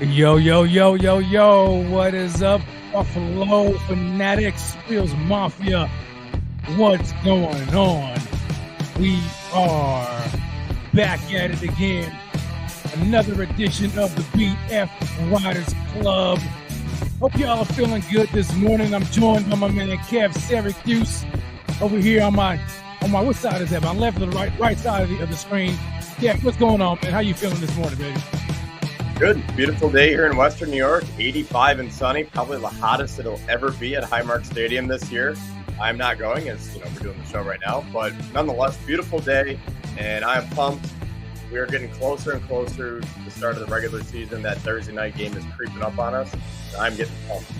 Yo, yo, yo, yo, yo, what is up, Buffalo Fanatics, Bills Mafia? What's going on? We are back at it again. Another edition of the BF Riders Club. Hope y'all are feeling good this morning. I'm joined by my man Kevin Siracuse over here on my what side is that? My left or the right side of the screen. Kev, what's going on, man? How you feeling this morning, baby? Good. Beautiful day here in Western New York. 85 and sunny. Probably the hottest it'll ever be at Highmark Stadium this year. I'm not going as, we're doing the show right now. But nonetheless, beautiful day. And I am pumped. We are getting closer and closer to the start of the regular season. That Thursday night game is creeping up on us. And I'm getting pumped.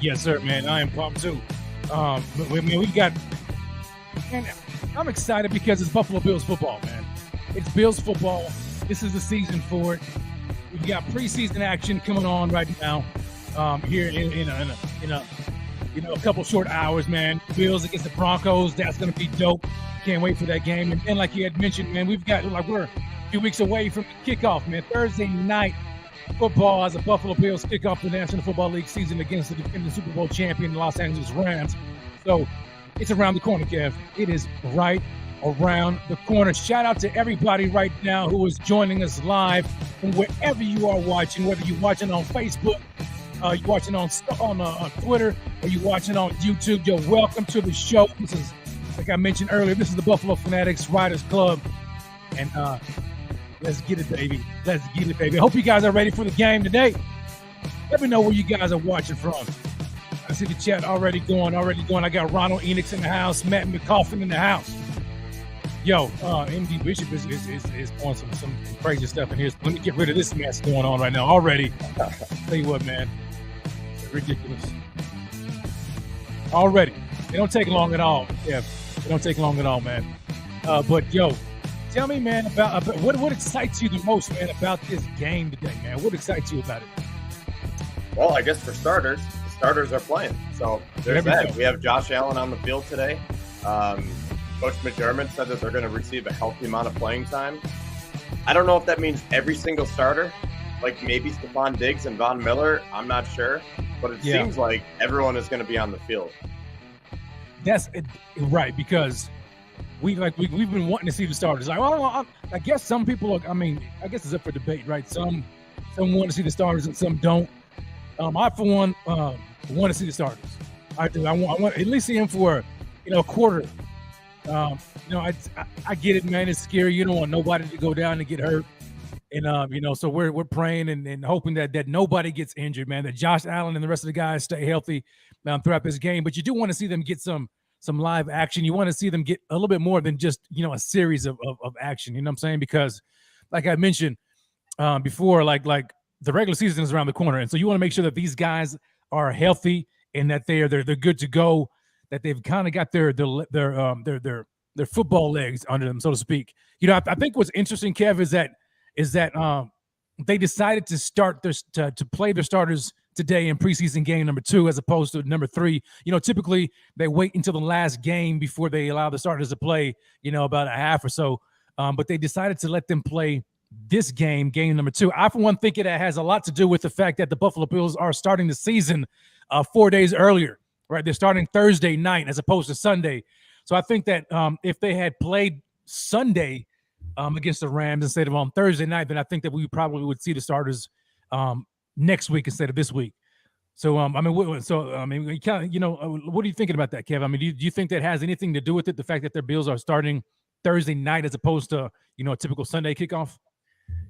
Yes, sir, man. I am pumped, too. We got – and I'm excited because it's Buffalo Bills football, man. It's Bills football. This is the season for it. We've got preseason action coming on right now here in a couple short hours, man. Bills against the Broncos. That's going to be dope. Can't wait for that game. And then, like you had mentioned, man, we're a few weeks away from the kickoff, man. Thursday night football as a Buffalo Bills kick off the National Football League season against the defending Super Bowl champion, the Los Angeles Rams. So it's around the corner, Kev. It is right around the corner. Shout out to everybody right now who is joining us live from wherever you are watching, whether you're watching on Facebook, you're watching on Twitter, or you're watching on YouTube. You're welcome to the show. This is, like I mentioned earlier, this is the Buffalo Fanatics Riders Club. And let's get it, baby. Let's get it, baby. I hope you guys are ready for the game today. Let me know where you guys are watching from. I see the chat already going. I got Ronald Enix in the house, Matt McCoffin in the house. Yo, MD Bishop is on some crazy stuff in here. Let me get rid of this mess going on right now already. Tell you what, man. It's ridiculous. Already. It don't take long at all. Yeah, it don't take long at all, man. But, yo, tell me, man, about what excites you the most, man, about this game today, man? What excites you about it? Well, I guess for starters, the starters are playing. So there's that. We have Josh Allen on the field today. Coach McDermott said that they're going to receive a healthy amount of playing time. I don't know if that means every single starter, like maybe Stephon Diggs and Von Miller. I'm not sure, but it seems like everyone is going to be on the field. That's right, because we've been wanting to see the starters. Like, well, I guess some people are. I guess it's up for debate, right? Some want to see the starters and some don't. I, for one, want to see the starters. I do. I want at least see him for a quarter. I get it, man. It's scary. You don't want nobody to go down and get hurt. And, so we're praying and hoping that nobody gets injured, man, that Josh Allen and the rest of the guys stay healthy throughout this game. But you do want to see them get some live action. You want to see them get a little bit more than just, a series of action. You know what I'm saying? Because like I mentioned before, like the regular season is around the corner. And so you want to make sure that these guys are healthy and that they're good to go, that they've kind of got their football legs under them, so to speak. I think what's interesting, Kev, is that they decided to start to play their starters today in preseason game number 2 as opposed to number 3. Typically they wait until the last game before they allow the starters to play, about a half or so. But they decided to let them play this game number 2. I, for one, think it has a lot to do with the fact that the Buffalo Bills are starting the season 4 days earlier. Right, they're starting Thursday night as opposed to Sunday. So I think that if they had played Sunday against the Rams instead of on Thursday night, then I think that we probably would see the starters next week instead of this week. So what are you thinking about that, Kev? Do you think that has anything to do with it? The fact that their Bills are starting Thursday night as opposed to a typical Sunday kickoff?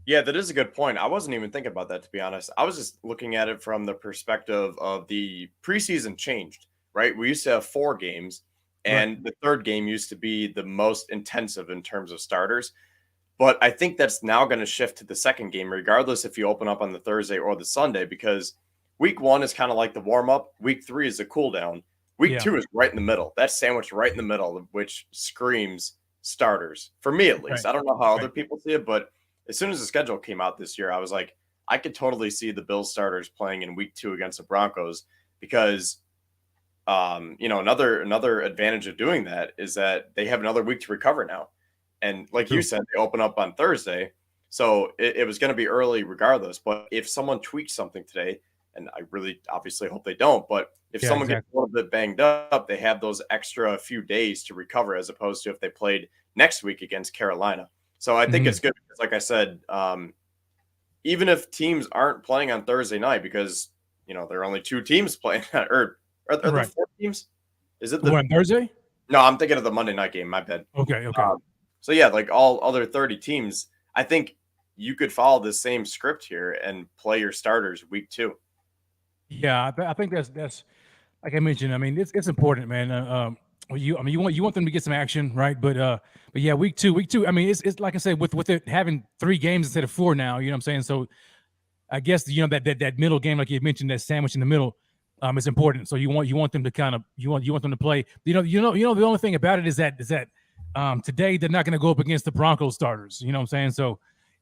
Yeah, that is a good point. I wasn't even thinking about that, to be honest. I was just looking at it from the perspective of the preseason changed, right? We used to have 4 games, and the third game used to be the most intensive in terms of starters. But I think that's now going to shift to the second game, regardless if you open up on the Thursday or the Sunday, because week 1 is kind of like the warm-up. Week 3 is the cool-down. Week 2 is right in the middle. That's sandwiched right in the middle, which screams starters, for me at least. Right. I don't know how other people see it, but as soon as the schedule came out this year, I was like, I could totally see the Bills starters playing in week 2 against the Broncos because, another advantage of doing that is that they have another week to recover now. And like you said, they open up on Thursday. So it was going to be early regardless. But if someone tweaks something today, and I really obviously hope they don't, but if Yeah, someone gets exactly. a little bit banged up, they have those extra few days to recover as opposed to if they played next week against Carolina. So I think it's Mhm. good because, like I said, even if teams aren't playing on Thursday night, because there are only two teams playing, or are there Right. four teams? Is it What, on Thursday? No, I'm thinking of the Monday night game. My bad. Okay, okay. Um, so yeah, like all other 30 teams, I think you could follow the same script here and play your starters week 2. Yeah, I think that's like I mentioned. I mean, it's important, man. You want them to get some action, right? But yeah, week two. I mean, it's like I said, with it having 3 games instead of 4 now. You know what I'm saying? So I guess that middle game, like you mentioned, that sandwich in the middle, is important. So you want them to kind of you want them to play. The only thing about it is that today they're not going to go up against the Broncos starters. You know what I'm saying? So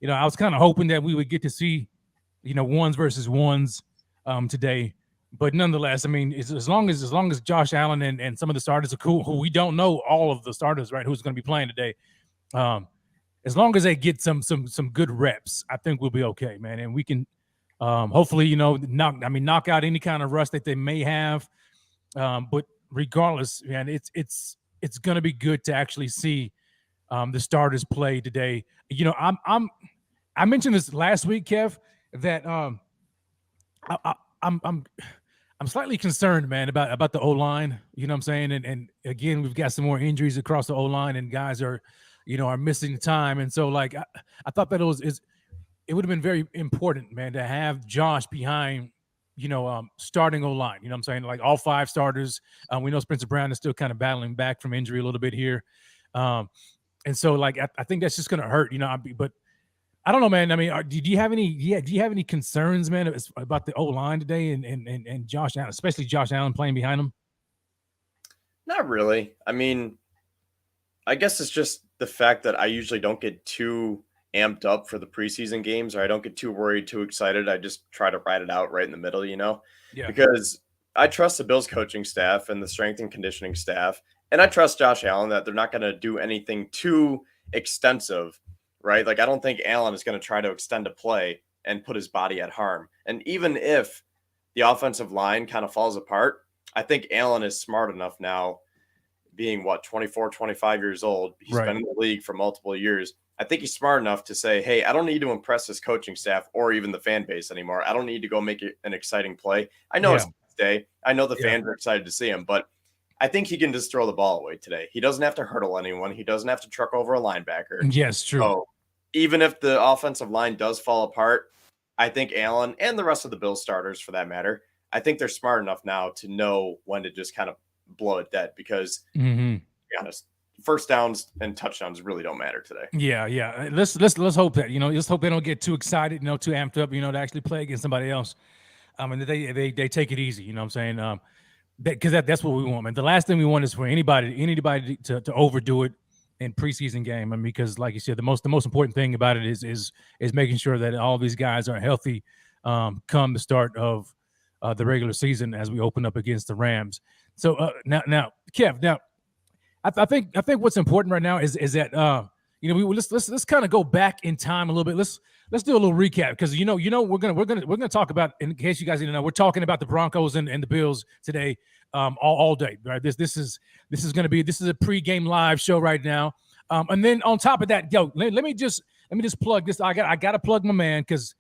I was kind of hoping that we would get to see ones versus ones today. But nonetheless, I mean, as long as Josh Allen and some of the starters are cool, who we don't know all of the starters, right? Who's going to be playing today? Um, as long as they get some good reps, I think we'll be okay, man. And we can hopefully, knock out any kind of rust that they may have. But regardless, man, it's going to be good to actually see the starters play today. I mentioned this last week, Kev, that I, I, I'm slightly concerned, man, about the O line. You know what I'm saying? And again, we've got some more injuries across the O line, and guys are missing time. And so, like, I thought that it would have been very important, man, to have Josh behind, starting O line. You know what I'm saying? Like all 5 starters. We know Spencer Brown is still kind of battling back from injury a little bit here. And so, like, I think that's just going to hurt, but I don't know, man. I mean, do you have any? Yeah, do you have any concerns, man, about the O line today and Josh Allen, especially Josh Allen playing behind him? Not really. I mean, I guess it's just the fact that I usually don't get too amped up for the preseason games, or I don't get too worried, too excited. I just try to ride it out right in the middle, Yeah, because I trust the Bills coaching staff and the strength and conditioning staff, and I trust Josh Allen that they're not going to do anything too extensive, right? Like, I don't think Allen is going to try to extend a play and put his body at harm. And even if the offensive line kind of falls apart, I think Allen is smart enough now, being 24, 25 years old. He's right. been in the league for multiple years. I think he's smart enough to say, hey, I don't need to impress this coaching staff or even the fan base anymore. I don't need to go make it an exciting play. I know Yeah, it's day. I know the yeah, fans are excited to see him, but I think he can just throw the ball away today. He doesn't have to hurdle anyone. He doesn't have to truck over a linebacker. yes, true. So even if the offensive line does fall apart, I think Allen and the rest of the Bills starters, for that matter, I think they're smart enough now to know when to just kind of blow it dead, because Hmm. be honest, first downs and touchdowns really don't matter today. Yeah, yeah. Let's hope that let's hope they don't get too excited, too amped up, to actually play against somebody else. And they take it easy. You know what I'm saying? Because that's what we want, man. The last thing we want is for anybody to overdo it in preseason game. I mean, because like you said, the most important thing about it is making sure that all these guys are healthy come the start of the regular season as we open up against the Rams. So now, Kev, I think what's important right now is that let's kind of go back in time a little bit. Let's do a little recap, because we're gonna talk about, in case you guys didn't know, we're talking about the Broncos and the Bills today, all day, right? This is a pregame live show right now, and then on top of that, let me just plug this. I got to plug my man, because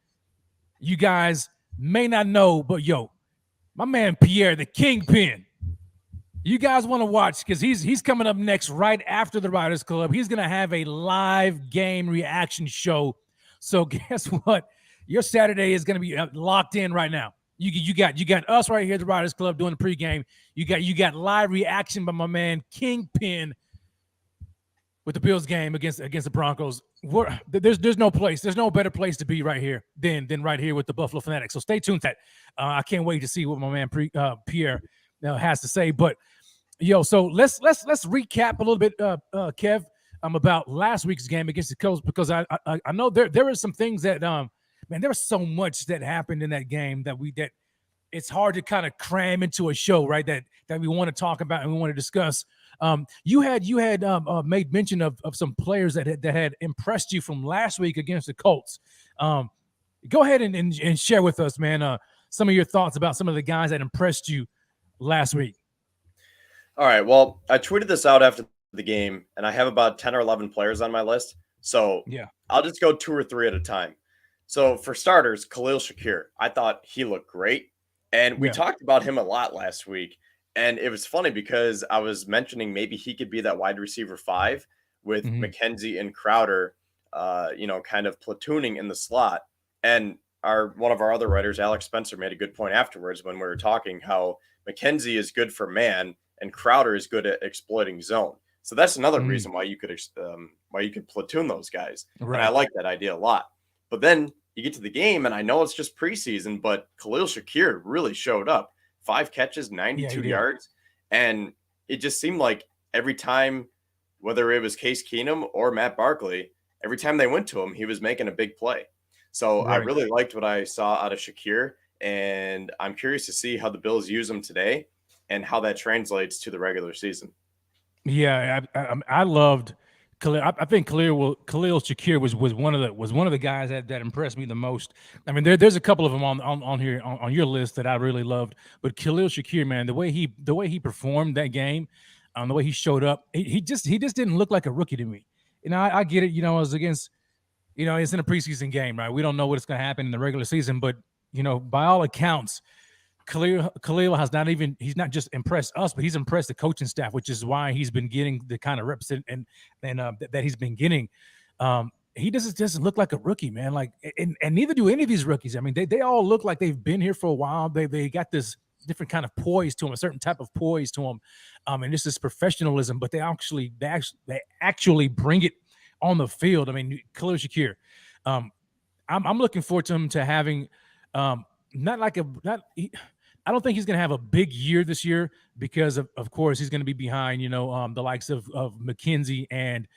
you guys may not know, but my man Pierre, the Kingpin. You guys want to watch, because he's coming up next right after the Riders Club. He's going to have a live game reaction show. So guess what? Your Saturday is going to be locked in right now. You got us right here at the Riders Club doing the pregame. You got live reaction by my man Kingpin with the Bills game against the Broncos. There's no better place to be right here than right here with the Buffalo Fanatics. So stay tuned to that. I can't wait to see what my man Pierre has to say. But so let's recap a little bit, Kev, about last week's game against the Colts, because I know there are some things that man, there was so much that happened in that game that it's hard to kind of cram into a show, right? That we want to talk about and we want to discuss. You had made mention of some players that had impressed you from last week against the Colts. Go ahead and share with us, man, some of your thoughts about some of the guys that impressed you last week. All right. Well, I tweeted this out after the game, and I have about 10 or 11 players on my list. So Yeah. I'll just go 2 or 3 at a time. So for starters, Khalil Shakir, I thought he looked great. And we talked about him a lot last week. And it was funny because I was mentioning maybe he could be that wide receiver 5 with McKenzie and Crowder, kind of platooning in the slot. And one of our other writers, Alex Spencer, made a good point afterwards when we were talking how McKenzie is good for man and Crowder is good at exploiting zone. So that's another reason why you could platoon those guys. Right. And I like that idea a lot. But then you get to the game, and I know it's just preseason, but Khalil Shakir really showed up. 5 catches, 92 yards. And it just seemed like every time, whether it was Case Keenum or Matt Barkley, every time they went to him, he was making a big play. So I really liked what I saw out of Shakir, and I'm curious to see how the Bills use him today and how that translates to the regular season. Yeah, I loved Khalil. I think Khalil Shakir was one of the guys that impressed me the most. I mean, there's a couple of them on here on your list that I really loved, but Khalil Shakir, man, the way he performed that game, the way he showed up, he just didn't look like a rookie to me. You know, I get it. You know, it was against, it's in a preseason game, right? We don't know what's going to happen in the regular season, but by all accounts, Khalil he's not just impressed us, but he's impressed the coaching staff, which is why he's been getting the kind of reps and that he's been getting. He doesn't look like a rookie, man. Like, and neither do any of these rookies. I mean, they all look like they've been here for a while. They got this different kind of poise to them, a certain type of poise to them, and this is professionalism. But they actually bring it on the field. I mean, Khalil Shakir, I'm looking forward to him to having I don't think he's going to have a big year this year because of course he's going to be behind, the likes of McKenzie and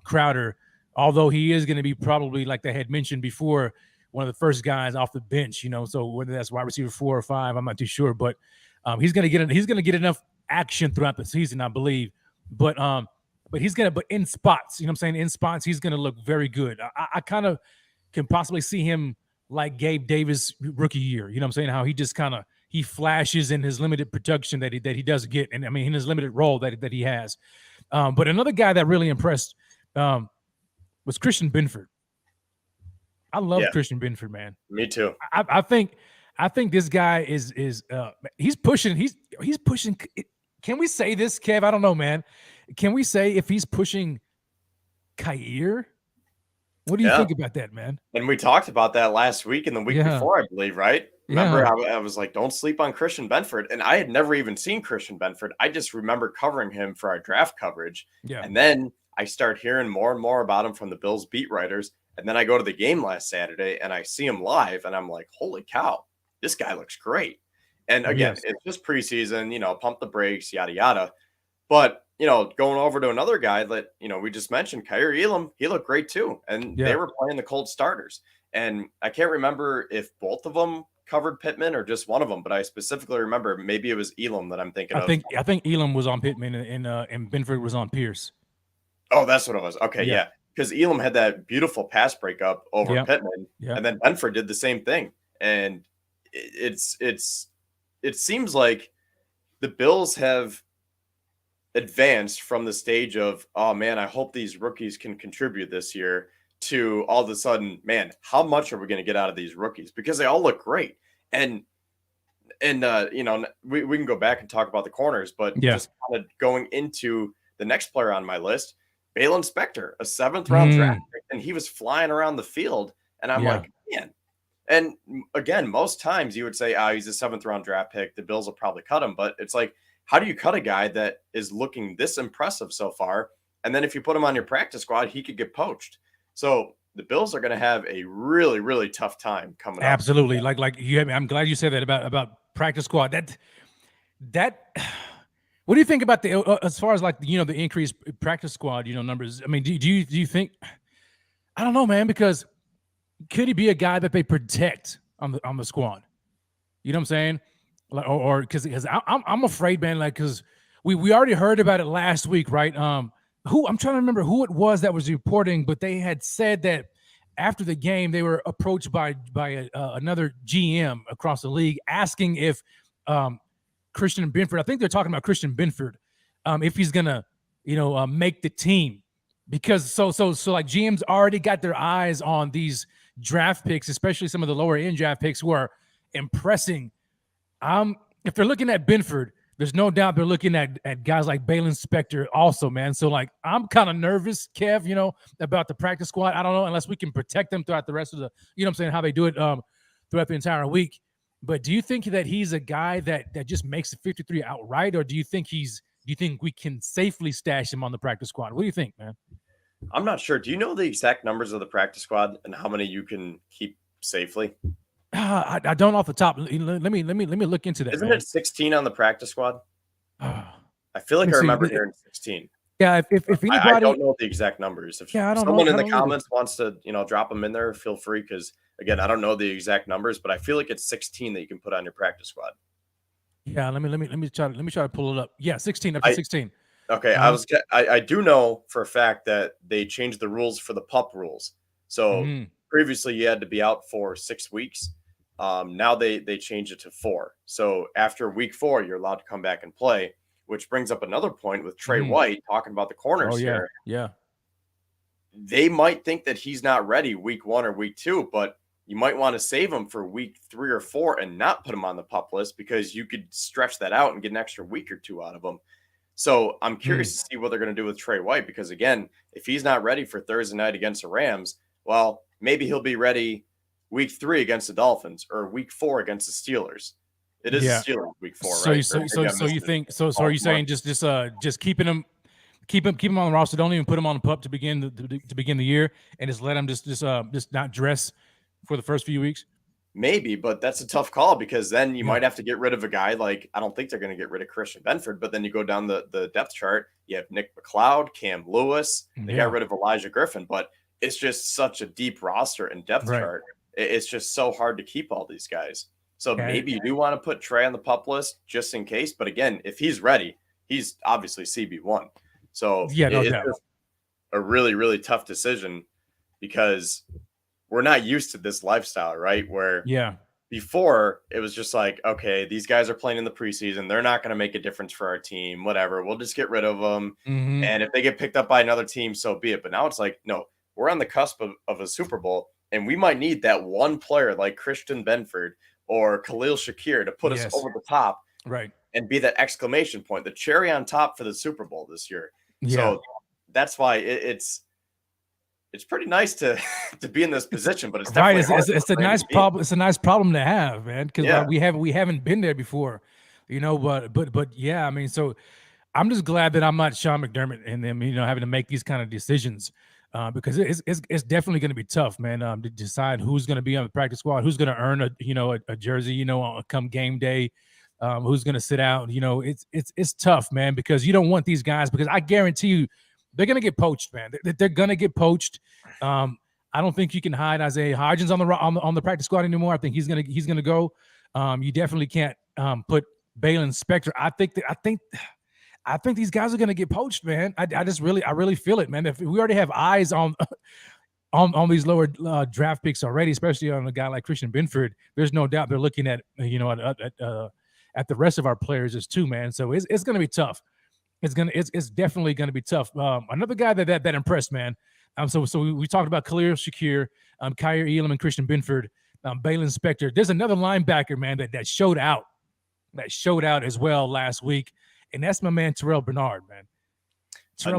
Crowder, although he is going to be probably, like they had mentioned before, one of the first guys off the bench, so whether that's wide receiver 4 or 5, I'm not too sure, but he's going to get enough action throughout the season, I believe. But in spots, in spots, he's going to look very good. I kind of can possibly see him like Gabe Davis rookie year, how he just kind of, he flashes in his limited production that he does get, and I mean in his limited role that he has. But another guy that really impressed was Christian Benford. I love Christian Benford, man. Me too. I think this guy is he's pushing. He's pushing. Can we say this, Kev? I don't know, man. Can we say if he's pushing Khair? What do you think about that, man? And we talked about that last week and the week before, I believe, right? Remember, I was like, don't sleep on Christian Benford. And I had never even seen Christian Benford. I just remember covering him for our draft coverage. Yeah. And then I start hearing more and more about him from the Bills beat writers. And then I go to the game last Saturday and I see him live and I'm like, holy cow, this guy looks great. And again, it's just preseason, pump the brakes, yada, yada. But, going over to another guy that, we just mentioned, Khair Elam, he looked great too. And they were playing the cold starters. And I can't remember if both of them covered Pittman or just one of them, but I specifically remember maybe it was Elam that I'm thinking of. I think Elam was on Pittman and Benford was on Pierce. Oh, that's what it was. Okay, yeah. Because Elam had that beautiful pass breakup over Pittman, and then Benford did the same thing. And it seems like the Bills have advanced from the stage of, oh man, I hope these rookies can contribute this year, to all of a sudden, man, how much are we going to get out of these rookies? Because they all look great. And we can go back and talk about the corners, but just kind of going into the next player on my list, Balin Spector, a 7th round draft pick, and he was flying around the field. And I'm like, man. And again, most times you would say, he's a 7th round draft pick. The Bills will probably cut him. But it's like, how do you cut a guy that is looking this impressive so far? And then if you put him on your practice squad, he could get poached. So the Bills are going to have a really, really tough time coming up. Absolutely. Like you have, I'm glad you said that about practice squad. That what do you think about the as far as like the increased practice squad numbers? I mean, do you think? I don't know, man, because could he be a guy that they protect on the squad? You know what I'm saying? Like, or because I'm afraid, man. Like, because we already heard about it last week, right? Who I'm trying to remember who it was that was reporting, but they had said that after the game they were approached by another GM across the league asking if Christian Benford, I think they're talking about Christian Benford, if he's gonna make the team, because so like GMs already got their eyes on these draft picks, especially some of the lower end draft picks who are impressing. If they're looking at Benford, there's no doubt they're looking at guys like Balin Spector also, man. So like I'm kind of nervous, Kev, about the practice squad. I don't know unless we can protect them throughout the rest of the, what I'm saying, how they do it throughout the entire week. But do you think that he's a guy that just makes the 53 outright, or do you think we can safely stash him on the practice squad? What do you think, man? I'm not sure. Do you know the exact numbers of the practice squad and how many you can keep safely? I don't off the top. Let me look into that. Isn't man. it 16 on the practice squad? I feel like I remember hearing 16. Yeah, if anybody, I don't know the exact numbers. If someone in the comments either. wants to, drop them in there, feel free. Because again, I don't know the exact numbers, but I feel like it's 16 that you can put on your practice squad. Yeah, let me try to pull it up. Yeah, 16 up to 16. Okay, I do know for a fact that they changed the rules for the pup rules. So previously you had to be out for 6 weeks. Now they changed it to 4. So after week 4, you're allowed to come back and play, which brings up another point with Trey White talking about the corners here. Yeah. They might think that he's not ready week 1 or week 2, but you might want to save him for week 3 or 4 and not put him on the pup list, because you could stretch that out and get an extra week or 2 out of him. So I'm curious to see what they're going to do with Trey White, because again, if he's not ready for Thursday night against the Rams, well, maybe he'll be ready week 3 against the Dolphins or week 4 against the Steelers. It is the Steelers week 4, right? So are you saying just keeping him on the roster, don't even put him on the pup to begin the year, and just let him just not dress for the first few weeks? Maybe, but that's a tough call, because then you might have to get rid of a guy like, I don't think they're going to get rid of Christian Benford, but then you go down the depth chart, you have Nick McLeod, Cam Lewis, they got rid of Elijah Griffin, but it's just such a deep roster and depth chart. It's just so hard to keep all these guys. So maybe you do want to put Trey on the pup list just in case. But again, if he's ready, he's obviously CB1. So it's a really, really tough decision, because we're not used to this lifestyle, right? Where before it was just like, okay, these guys are playing in the preseason. They're not going to make a difference for our team, whatever. We'll just get rid of them. And if they get picked up by another team, so be it. But now it's like, no, we're on the cusp of a Super Bowl, and we might need that one player like Christian Benford or Khalil Shakir to put us over the top, and be that exclamation point, the cherry on top for the Super Bowl this year. So that's why it's pretty nice to be in this position, but it's definitely it's a nice problem. It's a nice problem to have, man, because we haven't been there before, But yeah, I mean, so I'm just glad that I'm not Sean McDermott and them, having to make these kind of decisions. Because it's definitely going to be tough, man, to decide who's going to be on the practice squad, who's going to earn a jersey, come game day, who's going to sit out. It's tough, man, because you don't want these guys, because I guarantee you they're going to get poached, man. They're going to get poached. I don't think you can hide Isaiah Hodgins on the practice squad anymore. I think he's gonna go. You definitely can't put Balin Spector. I think these guys are going to get poached, man. I really feel it, man. If we already have eyes on these lower draft picks already, especially on a guy like Christian Benford, there's no doubt they're looking at the rest of our players as too, man. So it's going to be tough. It's definitely going to be tough. Another guy that impressed, man. So we talked about Khalil Shakir, Kyer Elam, and Christian Benford, Balin Spector. There's another linebacker, man, that showed out as well last week. And that's my man, Terrell Bernard, man.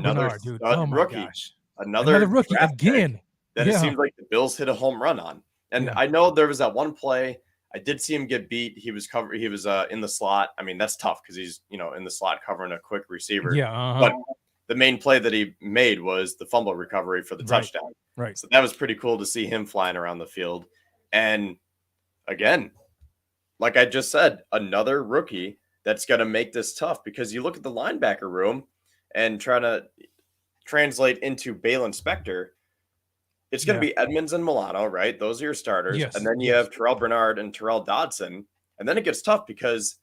Bernard, dude. Oh, my gosh. Another rookie again. That it seems like the Bills hit a home run on. And I know there was that one play. I did see him get beat. He was in the slot. I mean, that's tough because he's, in the slot covering a quick receiver. But the main play that he made was the fumble recovery for the touchdown. Right. So that was pretty cool to see him flying around the field. And again, like I just said, another rookie that's going to make this tough, because you look at the linebacker room and try to translate into Balin Spector. It's going to be Edmonds and Milano, right? Those are your starters. Yes. And then you have Terrell Bernard and Terrell Dodson. And then it gets tough because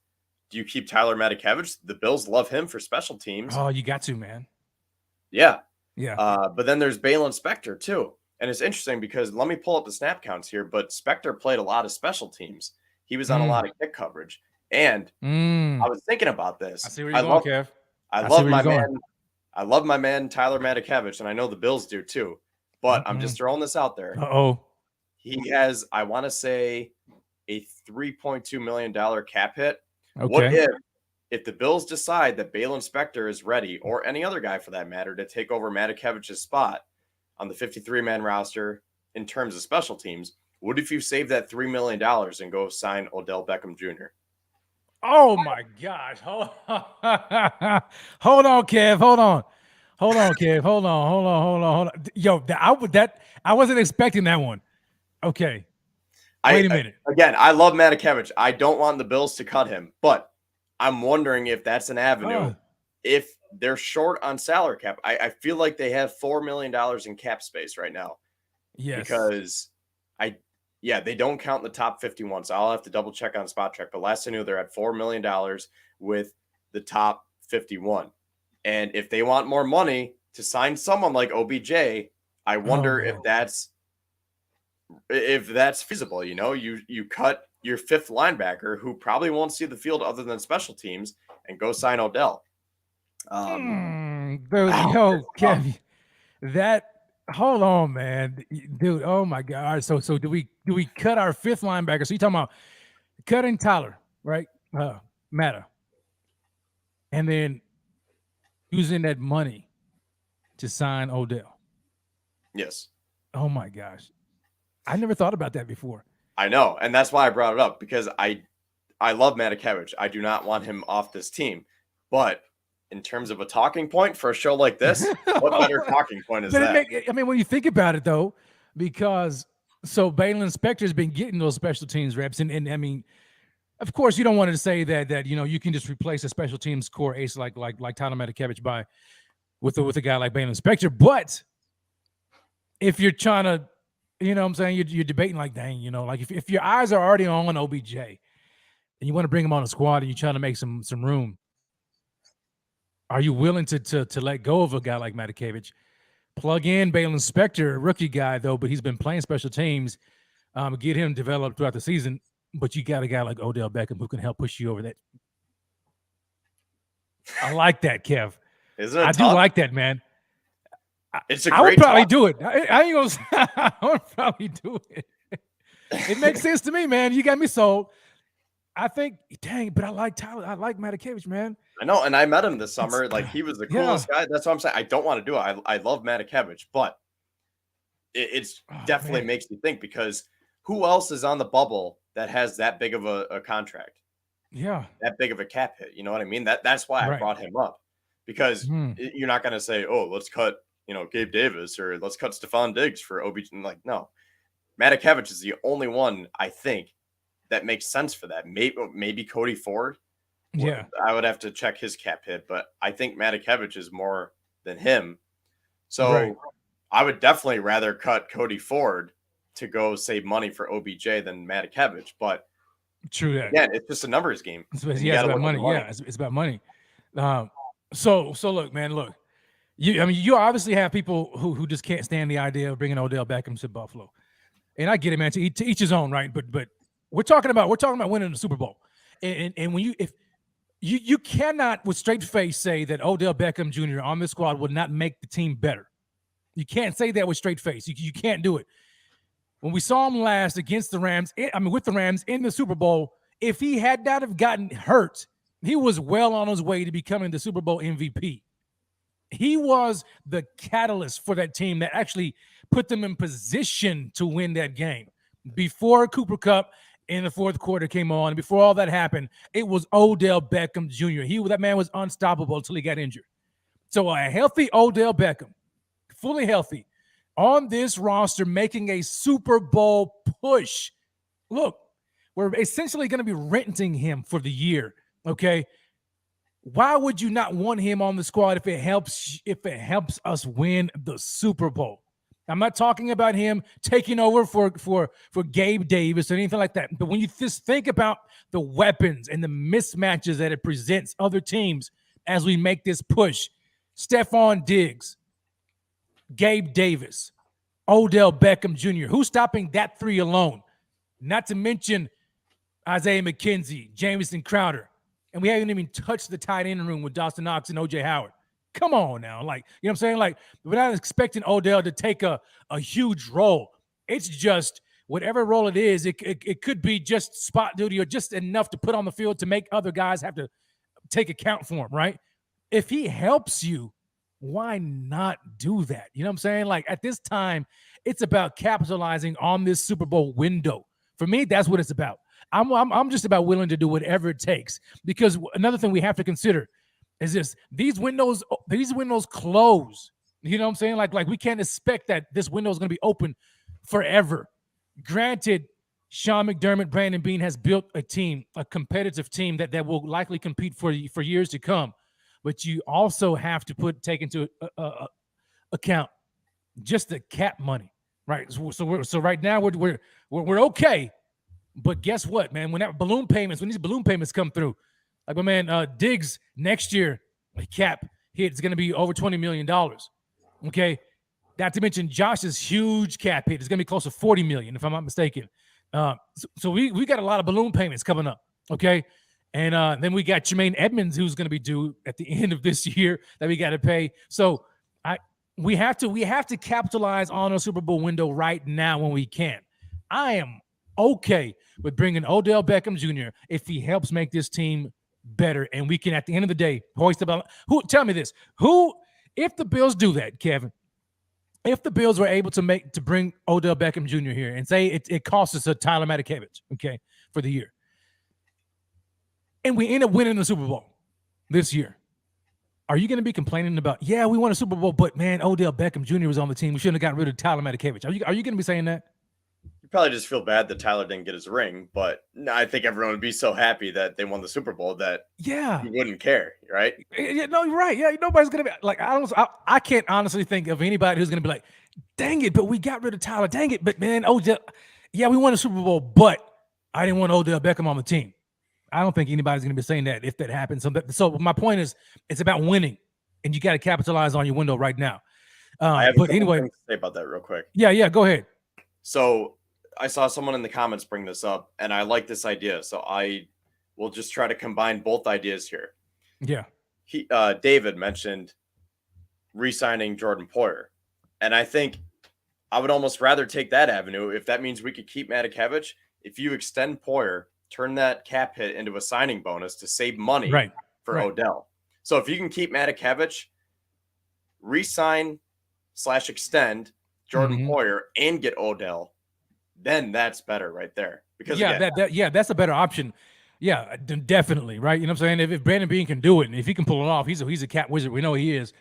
do you keep Tyler Matakevich? The Bills love him for special teams. Oh, you got to, man. Yeah. Yeah. But then there's Balin Spector too. And it's interesting because let me pull up the snap counts here, but Spector played a lot of special teams. He was on a lot of kick coverage. And I was thinking about this. I see where you're going, Kev. I love my man. I love my man, Tyler Matakevich, and I know the Bills do too. But I'm just throwing this out there. He has, I want to say, a $3.2 million cap hit. Okay. What if the Bills decide that Balin Spector is ready, or any other guy for that matter, to take over Matakevich's spot on the 53-man roster in terms of special teams? What if you save that $3 million and go sign Odell Beckham Jr.? Oh my gosh. Hold on, Kev. Hold on, Kev. Hold on. Yo, I wasn't expecting that one. Okay. Wait a minute. Again, I love Matakevich. I don't want the Bills to cut him, but I'm wondering if that's an avenue. If they're short on salary cap, I feel like they have $4 million in cap space right now. Yes. Because they don't count the top 51. So I'll have to double check on Spot Check. But last I knew, they're at $4 million with the top 51. And if they want more money to sign someone like OBJ, I wonder if that's feasible. You know, you cut your fifth linebacker who probably won't see the field other than special teams and go sign Odell. Kevin, hold on, man, dude. Oh my God. So do we cut our fifth linebacker? So you're talking about cutting Tyler, right? Matter. And then using that money to sign Odell. Yes. Oh my gosh. I never thought about that before. I know. And that's why I brought it up, because I love Matakevich. I do not want him off this team. But in terms of a talking point for a show like this, what better talking point is that? When you think about it, though, because Balin Spector's been getting those special teams reps. And I mean, of course, you don't want to say that you can just replace a special teams core ace like Tyler Matakevich with a guy like Balin Spector. But if you're trying to, you know what I'm saying, you're debating like, dang, like if your eyes are already on OBJ and you want to bring him on a squad and you're trying to make some room, are you willing to let go of a guy like Matakevich? Plug in Balin Spector, a rookie guy, though, but he's been playing special teams, get him developed throughout the season. But you got a guy like Odell Beckham who can help push you over that. I like that, Kev. Isn't it I tough? do like that, man. It's a great I would probably talk. do it. I ain't gonna. I would probably do it. It makes sense to me, man. You got me sold. I think, dang, but I like Tyler. I like Matakevich, man. I know, and I met him this summer. Like, he was the coolest guy. That's what I'm saying. I don't want to do it. I love Matakevich, but it's definitely makes me think, because who else is on the bubble that has that big of a contract? Yeah. That big of a cap hit. You know what I mean? That's why I brought him up, because you're not going to say, oh, let's cut, Gabe Davis, or let's cut Stephon Diggs for OBJ. Like, no. Matakevich is the only one, I think, that makes sense for that. Maybe Cody Ford. Yeah. I would have to check his cap hit, but I think Matakevich is more than him. So I would definitely rather cut Cody Ford to go save money for OBJ than Matakevich. But true that. Again, it's just a numbers game. It's about money. Yeah, it's about money. So look, man, look. You obviously have people who just can't stand the idea of bringing Odell Beckham to Buffalo, and I get it, man. To each his own, right? But we're talking about winning the Super Bowl, and when you cannot with straight face say that Odell Beckham Jr. on this squad would not make the team better. You can't say that with straight face. You can't do it. When we saw him last against the Rams, with the Rams in the Super Bowl, if he had not have gotten hurt, he was well on his way to becoming the Super Bowl MVP. He was the catalyst for that team that actually put them in position to win that game. Before Cooper Kupp in the fourth quarter came on, before all that happened, it was Odell Beckham Jr. That man was unstoppable until he got injured. So a healthy Odell Beckham, fully healthy, on this roster, making a Super Bowl push. Look, we're essentially going to be renting him for the year, okay? Why would you not want him on the squad if it helps us win the Super Bowl? I'm not talking about him taking over for Gabe Davis or anything like that. But when you just think about the weapons and the mismatches that it presents other teams as we make this push, Stephon Diggs, Gabe Davis, Odell Beckham Jr., who's stopping that three alone? Not to mention Isaiah McKenzie, Jamison Crowder. And we haven't even touched the tight end room with Dawson Knox and O.J. Howard. Come on now. Like, you know what I'm saying? Like, we're not expecting Odell to take a huge role. It's just whatever role it is, it could be just spot duty or just enough to put on the field to make other guys have to take account for him, right? If he helps you, why not do that? You know what I'm saying? Like, at this time, it's about capitalizing on this Super Bowl window. For me, that's what it's about. I'm just about willing to do whatever it takes, because another thing we have to consider is this: these windows close. You know what I'm saying? Like we can't expect that this window is going to be open forever. Granted, Sean McDermott, Brandon Beane has built a team, a competitive team that will likely compete for years to come. But you also have to take into account just the cap money, right? So right now we're okay. But guess what, man? When these balloon payments come through, like my man Diggs next year, cap hit is going to be over $20 million. Okay, not to mention Josh's huge cap hit is going to be close to $40 million, if I'm not mistaken. So we got a lot of balloon payments coming up. Okay, and then we got Jermaine Edmonds, who's going to be due at the end of this year that we got to pay. So we have to capitalize on a Super Bowl window right now when we can. I am okay with bringing Odell Beckham Jr. if he helps make this team better, and we can, at the end of the day, hoist about tell me this. If the Bills do that, Kevin, if the Bills were able to bring Odell Beckham Jr. here and say it costs us a Tyler Matakevich, okay, for the year, and we end up winning the Super Bowl this year, are you going to be complaining about, yeah, we won a Super Bowl, but man, Odell Beckham Jr. was on the team, we shouldn't have gotten rid of Tyler Matakevich? Are you going to be saying that? You probably just feel bad that Tyler didn't get his ring, but I think everyone would be so happy that they won the Super Bowl that you wouldn't care, right? Yeah, no, you're right. Yeah, nobody's gonna be like, I can't honestly think of anybody who's gonna be like, dang it, but we got rid of Tyler. Dang it, but man, Odell, yeah, we won a Super Bowl, but I didn't want Odell Beckham on the team. I don't think anybody's gonna be saying that if that happens. So my point is, it's about winning, and you got to capitalize on your window right now. I have anyway, things to say about that real quick. Yeah, go ahead. So I saw someone in the comments bring this up, and I like this idea. So I will just try to combine both ideas here. Yeah. David mentioned re-signing Jordan Poyer. And I think I would almost rather take that avenue if that means we could keep Matakevich. If you extend Poyer, turn that cap hit into a signing bonus to save money for Odell. So if you can keep Matakevich, re-sign / extend Jordan Poyer and get Odell, then that's better right there. Because that's a better option. Yeah, definitely, right? You know what I'm saying? If Brandon Beane can do it, and if he can pull it off, he's a cap wizard. We know he is.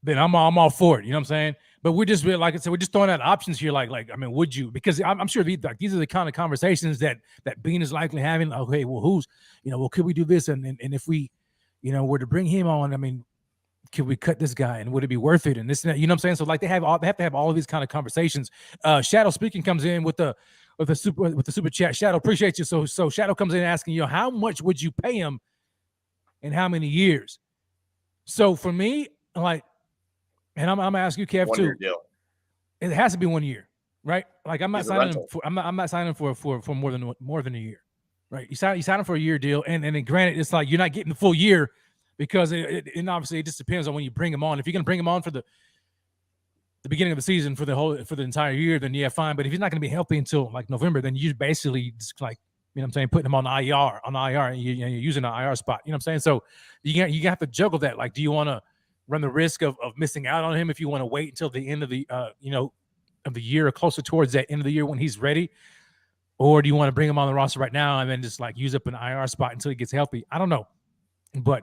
Then I'm all for it. You know what I'm saying? But we're just, like I said, we're just throwing out options here. Like I mean, would you? Because I'm sure these are the kind of conversations that Beane is likely having. Okay, well, could we do this? And if we, were to bring him on, I mean, could we cut this guy, and would it be worth it? And this and that, you know what I'm saying? So like they have to have all of these kind of conversations. Shadow Speaking comes in with the super chat. Shadow, appreciate you. So Shadow comes in asking, how much would you pay him and how many years? So for me, like, and I'm gonna ask you, Kev, 1 year deal. It has to be 1 year, right? Like I'm not signing for more than a year, right? You sign him for a year deal, and then granted, it's like you're not getting the full year because and obviously it just depends on when you bring him on. If you're gonna bring him on for the beginning of the season for the entire year, then yeah, fine. But if he's not going to be healthy until like November, then you basically just like, you know what I'm saying, putting him on the IR, and you're using an IR spot. You know what I'm saying? So you have to juggle that. Like, do you want to run the risk of missing out on him if you want to wait until the end of the of the year or closer towards that end of the year when he's ready, or do you want to bring him on the roster right now and then just like use up an IR spot until he gets healthy? I don't know, but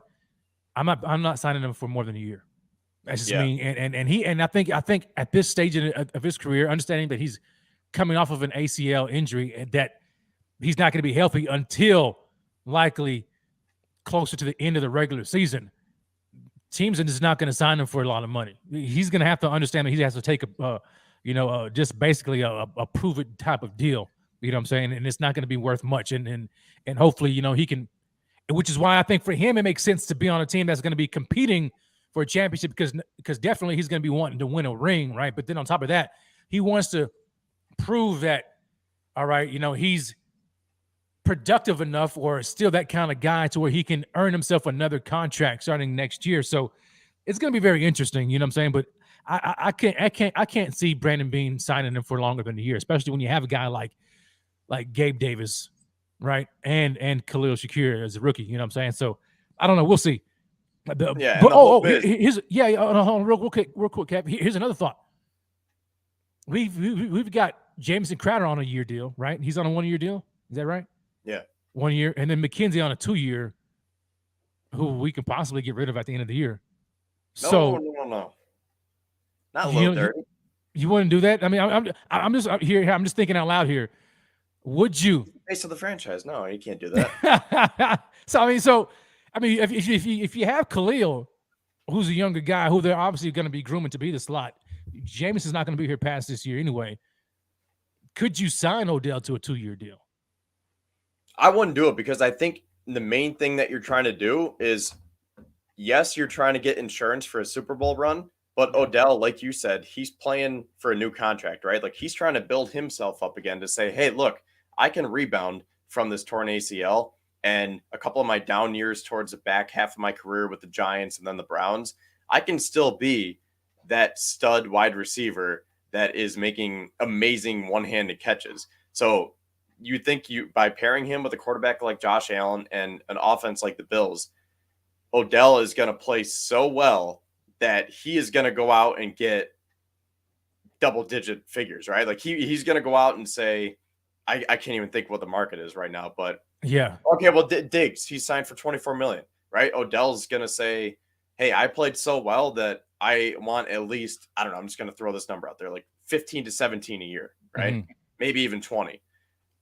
I'm not signing him for more than a year. That's just me. And I think at this stage of his career, understanding that he's coming off of an ACL injury and that he's not going to be healthy until likely closer to the end of the regular season, teams are just not going to sign him for a lot of money. He's going to have to understand that he has to take just basically a prove it type of deal. You know what I'm saying? And it's not going to be worth much. And hopefully, he can, which is why I think for him, it makes sense to be on a team that's going to be competing for a championship because definitely he's going to be wanting to win a ring, right? But then on top of that, he wants to prove that, all right, he's productive enough or still that kind of guy to where he can earn himself another contract starting next year. So it's going to be very interesting, you know what I'm saying? But I can't see Brandon Beane signing him for longer than a year, especially when you have a guy like Gabe Davis, right? And Khalil Shakir as a rookie, you know what I'm saying? So I don't know. We'll see. Here's real quick, Cap. Here's another thought. We've got Jamison Crowder on a year deal, right? He's on a 1 year deal. Is that right? Yeah. 1 year. And then McKenzie on a 2 year, who we can possibly get rid of at the end of the year. No. Not Lil Dirty. You wouldn't do that? I mean, I'm just thinking out loud here. Would you? Face of the franchise. No, you can't do that. If you have Khalil, who's a younger guy, who they're obviously going to be grooming to be the slot, Jameson's not going to be here past this year anyway. Could you sign Odell to a 2 year deal? I wouldn't do it because I think the main thing that you're trying to do is, yes, you're trying to get insurance for a Super Bowl run, but Odell, like you said, he's playing for a new contract, right? Like he's trying to build himself up again to say, hey, look, I can rebound from this torn ACL and a couple of my down years towards the back half of my career with the Giants and then the Browns. I can still be that stud wide receiver that is making amazing one-handed catches. So you think by pairing him with a quarterback like Josh Allen and an offense like the Bills, Odell is going to play so well that he is going to go out and get double-digit figures, right? Like he's going to go out and say, I can't even think what the market is right now, but yeah. Okay, well, Diggs, he's signed for $24 million, right? Odell's going to say, hey, I played so well that I want at least, I don't know, I'm just going to throw this number out there, like 15 to 17 a year, right? Mm-hmm. Maybe even 20.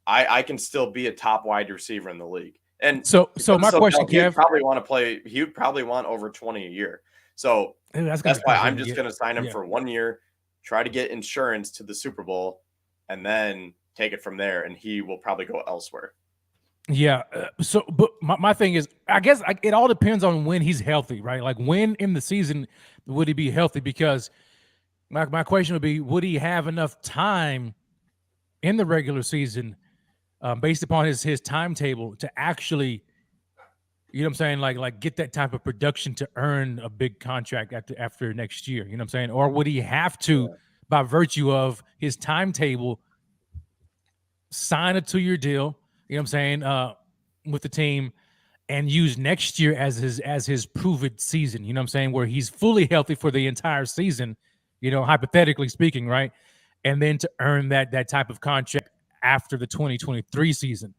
I can still be a top wide receiver in the league. And so my question, Kev, he would probably want over 20 a year. So that's why I'm just going to sign him for 1 year, try to get insurance to the Super Bowl, and then take it from there. And he will probably go elsewhere. Yeah. But my thing is, I guess it all depends on when he's healthy, right? Like when in the season would he be healthy? Because my question would be, would he have enough time in the regular season based upon his timetable to actually, you know what I'm saying, like get that type of production to earn a big contract after next year, you know what I'm saying? Or would he have to, by virtue of his timetable, sign a 2 year deal, you know what I'm saying, with the team and use next year as his proven season, you know what I'm saying, where he's fully healthy for the entire season, you know, hypothetically speaking, right? And then to earn that type of contract after the 2023 season.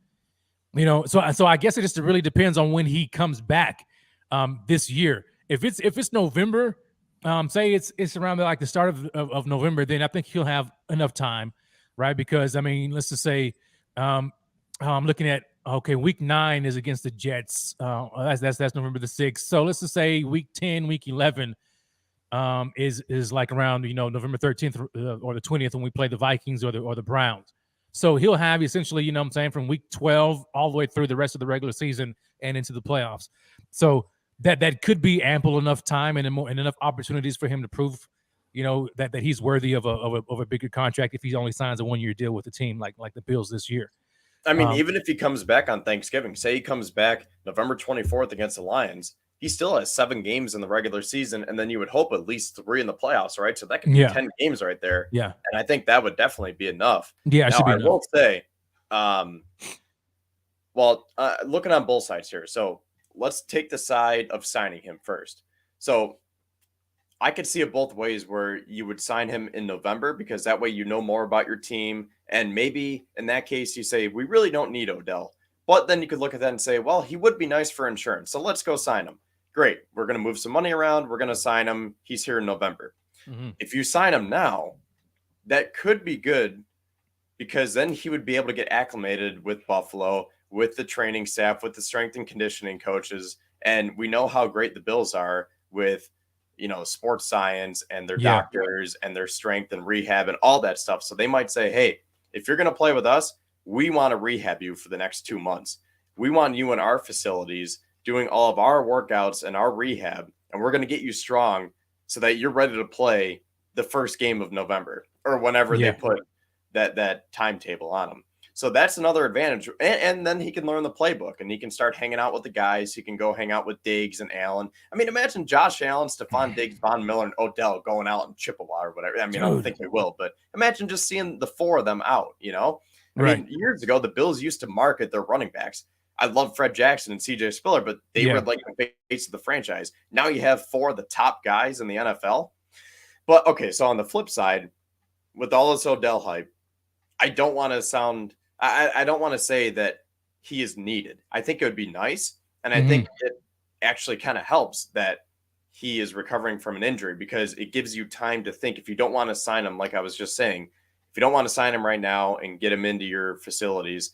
You know, so I guess it just really depends on when he comes back this year. If it's November, say it's around like the start of November, then I think he'll have enough time, right? Because I mean, let's just say I'm looking at week 9 is against the Jets. That's November the 6th. So let's just say week 10, week 11 is like around November 13th or the 20th when we play the Vikings or the Browns. So he'll have essentially, you know what I'm saying, from week 12 all the way through the rest of the regular season and into the playoffs. So that could be ample enough time and enough opportunities for him to prove, that he's worthy of a bigger contract if he only signs a 1 year deal with the team like the Bills this year. I mean, even if he comes back on Thanksgiving, say he comes back November 24th against the Lions, he still has 7 games in the regular season, and then you would hope at least 3 in the playoffs, right? So that could be 10 games right there. Yeah. And I think that would definitely be enough. Yeah, now, I will say, looking on both sides here. So let's take the side of signing him first. So I could see it both ways where you would sign him in November because that way you know more about your team. And maybe in that case, you say, we really don't need Odell. But then you could look at that and say, well, he would be nice for insurance. So let's go sign him. Great. We're going to move some money around. We're going to sign him. He's here in November. Mm-hmm. If you sign him now, that could be good because then he would be able to get acclimated with Buffalo, with the training staff, with the strength and conditioning coaches. And we know how great the Bills are with sports science and their doctors and their strength and rehab and all that stuff. So they might say, hey, if you're going to play with us, we want to rehab you for the next 2 months. We want you in our facilities doing all of our workouts and our rehab, and we're going to get you strong so that you're ready to play the first game of November or whenever they put that timetable on them. So that's another advantage. And then he can learn the playbook and he can start hanging out with the guys. He can go hang out with Diggs and Allen. I mean, imagine Josh Allen, Stephon Diggs, Von Miller, and Odell going out in Chippewa or whatever. I mean, I don't think they will, but imagine just seeing the 4 of them out, I mean, years ago, the Bills used to market their running backs. I love Fred Jackson and CJ Spiller, but they were like the face of the franchise. Now you have 4 of the top guys in the NFL. But okay, so on the flip side, with all this Odell hype, I don't want to say that he is needed. I think it would be nice. And I think it actually kind of helps that he is recovering from an injury because it gives you time to think. If you don't want to sign him, like I was just saying, if you don't want to sign him right now and get him into your facilities,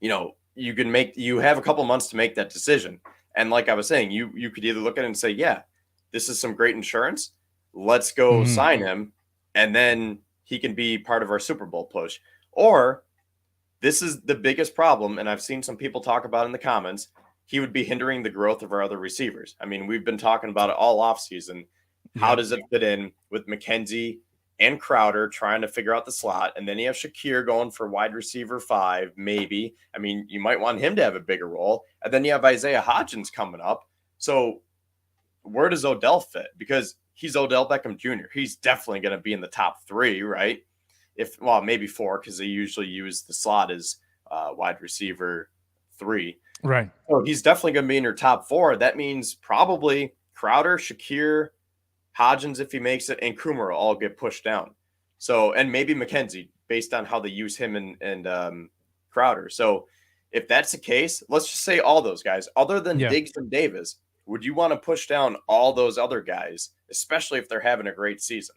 you have a couple months to make that decision. And like I was saying, you could either look at it and say, yeah, this is some great insurance. Let's go sign him. And then he can be part of our Super Bowl push. Or this is the biggest problem. And I've seen some people talk about in the comments. He would be hindering the growth of our other receivers. I mean, we've been talking about it all offseason. How does it fit in with McKenzie and Crowder trying to figure out the slot? And then you have Shakir going for wide receiver 5, maybe. I mean, you might want him to have a bigger role. And then you have Isaiah Hodgins coming up. So where does Odell fit? Because he's Odell Beckham Jr. He's definitely going to be in the top 3, right? Maybe 4, because they usually use the slot as wide receiver 3. Right. So he's definitely going to be in your top 4. That means probably Crowder, Shakir, Hodgins, if he makes it, and Coomer will all get pushed down. So, and maybe McKenzie, based on how they use him and Crowder. So if that's the case, let's just say all those guys, other than Diggs and Davis, would you want to push down all those other guys, especially if they're having a great season?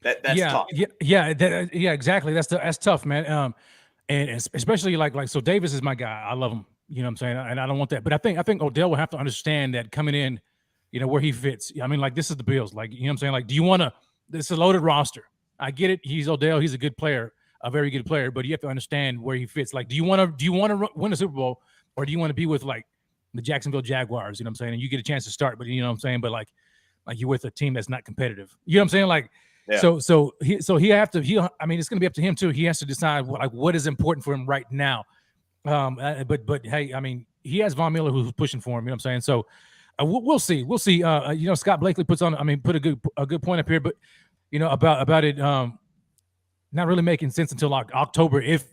That's tough. Yeah, exactly. That's tough, man. And especially like so Davis is my guy. I love him. You know what I'm saying? And I don't want that. But I think Odell will have to understand that coming in, where he fits. I mean, like, this is the Bills. Like, you know what I'm saying? Like, do you want to – this is a loaded roster. I get it. He's Odell. He's a good player, a very good player. But you have to understand where he fits. Like, do you want to win a Super Bowl, or do you want to be with, like, the Jacksonville Jaguars? You know what I'm saying? And you get a chance to start, but you know what I'm saying? But, like you're with a team that's not competitive. You know what I'm saying? Like, so he have to – I mean, it's going to be up to him, too. He has to decide, what is important for him right now. But hey, I mean, he has Von Miller who's pushing for him. You know what I'm saying? So – we'll see. We'll see. Scott Blakely put a good point up here, but about it not really making sense until October. If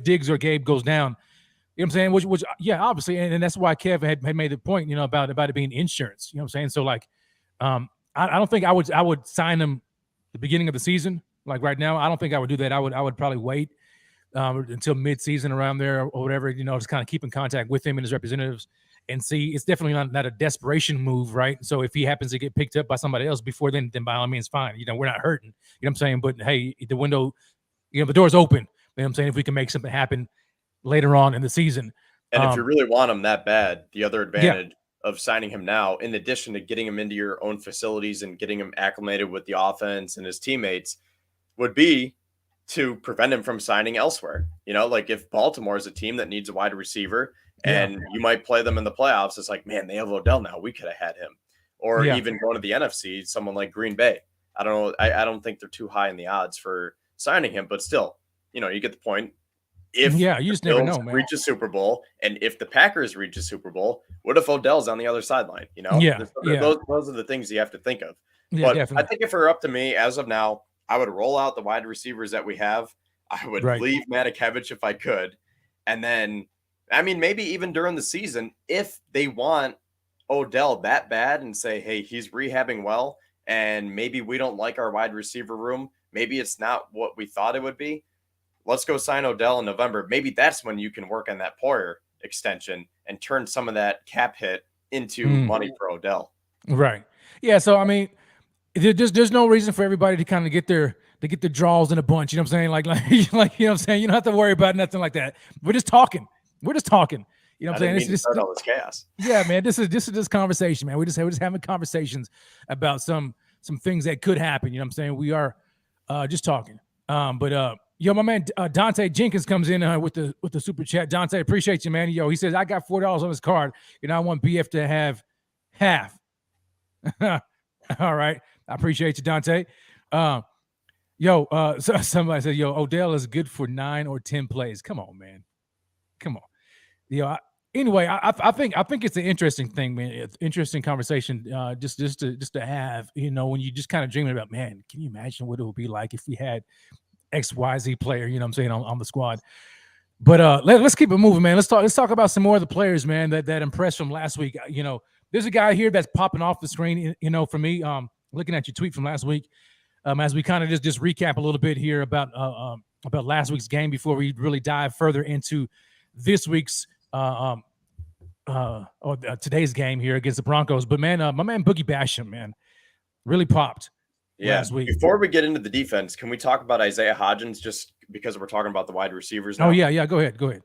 Diggs or Gabe goes down, you know what I'm saying? Which obviously, and that's why Kev had made the point, about it being insurance. You know what I'm saying? So I don't think I would sign him the beginning of the season. Like right now, I don't think I would do that. I would probably wait until mid-season around there or whatever. Just kind of keep in contact with him and his representatives. And see, it's definitely not a desperation move, right? So if he happens to get picked up by somebody else before then by all means, fine. We're not hurting. You know what I'm saying? But hey, the window, the door's open. You know what I'm saying? If we can make something happen later on in the season. And if you really want him that bad, the other advantage of signing him now, in addition to getting him into your own facilities and getting him acclimated with the offense and his teammates, would be to prevent him from signing elsewhere. Like if Baltimore is a team that needs a wide receiver, and you might play them in the playoffs. It's like, man, they have Odell now. We could have had him. Or even going to the NFC, someone like Green Bay. I don't know. I don't think they're too high in the odds for signing him, but still, you get the point. If you just never know, man. Reach a Super Bowl, and if the Packers reach a Super Bowl, what if Odell's on the other sideline? Those are the things you have to think of. But definitely. I think if it were up to me, as of now, I would roll out the wide receivers that we have. I would leave Matakevich if I could, and then. I mean, maybe even during the season, if they want Odell that bad and say, hey, he's rehabbing well, and maybe we don't like our wide receiver room, maybe it's not what we thought it would be, let's go sign Odell in November. Maybe that's when you can work on that Poyer extension and turn some of that cap hit into money for Odell. Right. Yeah, so, I mean, there's no reason for everybody to kind of get their draws in a bunch, you know what I'm saying? Like you know what I'm saying? You don't have to worry about nothing like that. We're just talking. You know what I I'm didn't saying? mean to start all this chaos. Yeah, man. This is conversation, man. We're just having conversations about some things that could happen. You know what I'm saying? We are just talking. Yo, my man Dante Jenkins comes in with the super chat. Dante, appreciate you, man. Yo, he says I got $4 on his card, and I want BF to have half. All right, I appreciate you, Dante. So somebody said, yo, Odell is good for 9 or 10 plays. Come on, man. Come on. Anyway, I think it's an interesting thing, man. It's interesting conversation, just to have, when you just kind of dreaming about, man, can you imagine what it would be like if we had XYZ player, you know what I'm saying, on the squad. But let's keep it moving, man. Let's talk about some more of the players, man, that impressed from last week. There's a guy here that's popping off the screen, for me, looking at your tweet from last week, as we kind of just recap a little bit here about last week's game before we really dive further into this week's today's game here against the Broncos. But man, my man Boogie Basham, man, really popped last week. Before we get into the defense, can we talk about Isaiah Hodgins just because we're talking about the wide receivers now? Oh yeah, go ahead.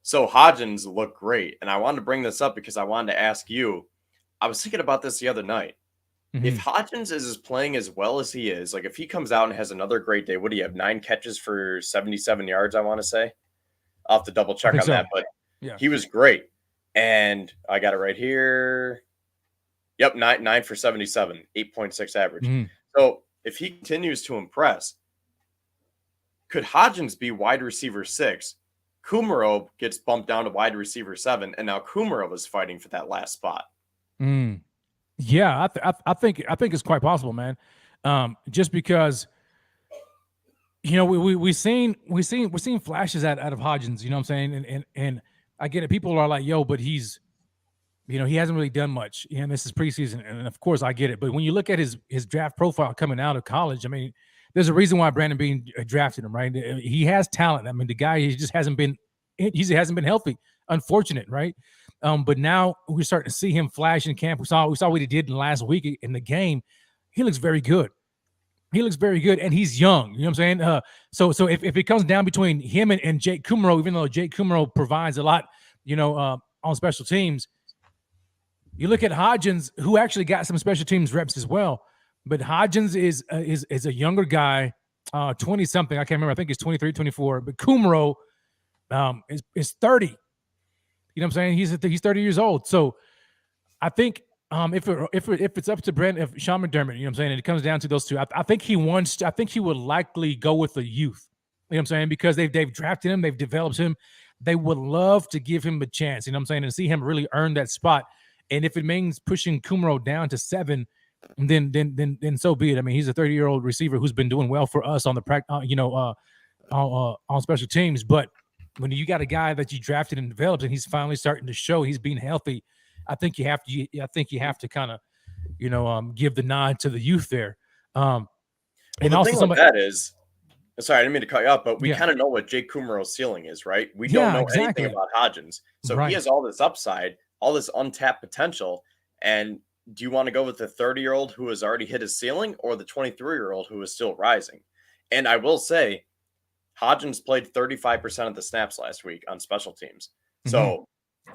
So Hodgins looked great, and I wanted to bring this up because I wanted to ask you. I was thinking about this the other night. Mm-hmm. If Hodgins is playing as well as he is, like if he comes out and has another great day, what do you have? 9 catches for 77 yards, I want to say. I'll have to double check on that, but yeah, he was great. And I got it right here. Yep, 9 for 77, 8.6 average. Mm-hmm. So if he continues to impress, could Hodgins be wide receiver 6? Kumerow gets bumped down to wide receiver 7, and now Kumerow is fighting for that last spot. Yeah, I think it's quite possible, man. Just because, we've seen flashes out of Hodgins. You know what I'm saying? And I get it. People are like, yo, but he's, he hasn't really done much. And this is preseason, and of course I get it. But when you look at his draft profile coming out of college, I mean, there's a reason why Brandon Beane drafted him, right? He has talent. I mean, the guy, he just hasn't been healthy. Unfortunate, right? But now we're starting to see him flash in camp. We saw what he did in the last week in the game. He looks very good. And he's young. You know what I'm saying? So if it comes down between him and Jake Kumerow, even though Jake Kumerow provides a lot, on special teams, you look at Hodgins, who actually got some special teams reps as well. But Hodgins is a younger guy, 20-something. I can't remember. I think he's 23, 24. But Kumerow is 30. You know what I'm saying? He's 30 years old. So I think if it's up to Sean McDermott, you know what I'm saying, and it comes down to those two, I think he would likely go with the youth. You know what I'm saying? Because they've drafted him, they've developed him. They would love to give him a chance. You know what I'm saying? And see him really earn that spot. And if it means pushing Kumerow down to 7, then so be it. I mean, he's a 30-year-old receiver who's been doing well for us on the on special teams. But when you got a guy that you drafted and developed, and he's finally starting to show he's being healthy, I think you have to kind of, give the nod to the youth there. And the also thing with that is, sorry, I didn't mean to cut you off, but we kind of know what Jake Kumerow's ceiling is, right? We don't know anything about Hodgins. So he has all this upside, all this untapped potential. And do you want to go with the 30-year-old who has already hit his ceiling, or the 23-year-old who is still rising? And I will say, Hodgins played 35% of the snaps last week on special teams. So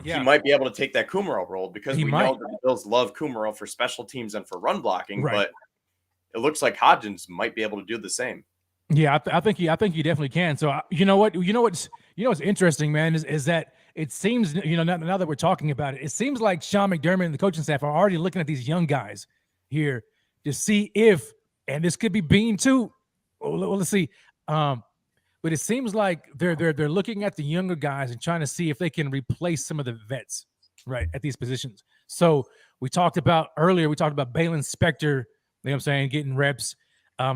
he might be able to take that Kumerow role, because know that the Bills love Kumerow for special teams and for run blocking, but it looks like Hodgins might be able to do the same. Yeah, I think he definitely can. So what's interesting, man, is that it seems, now that we're talking about it, it seems like Sean McDermott and the coaching staff are already looking at these young guys here to see if, and this could be Beane too. Well, let's see. But it seems like they're looking at the younger guys and trying to see if they can replace some of the vets, right, at these positions. So we talked about Balin Spector, you know what I'm saying, getting reps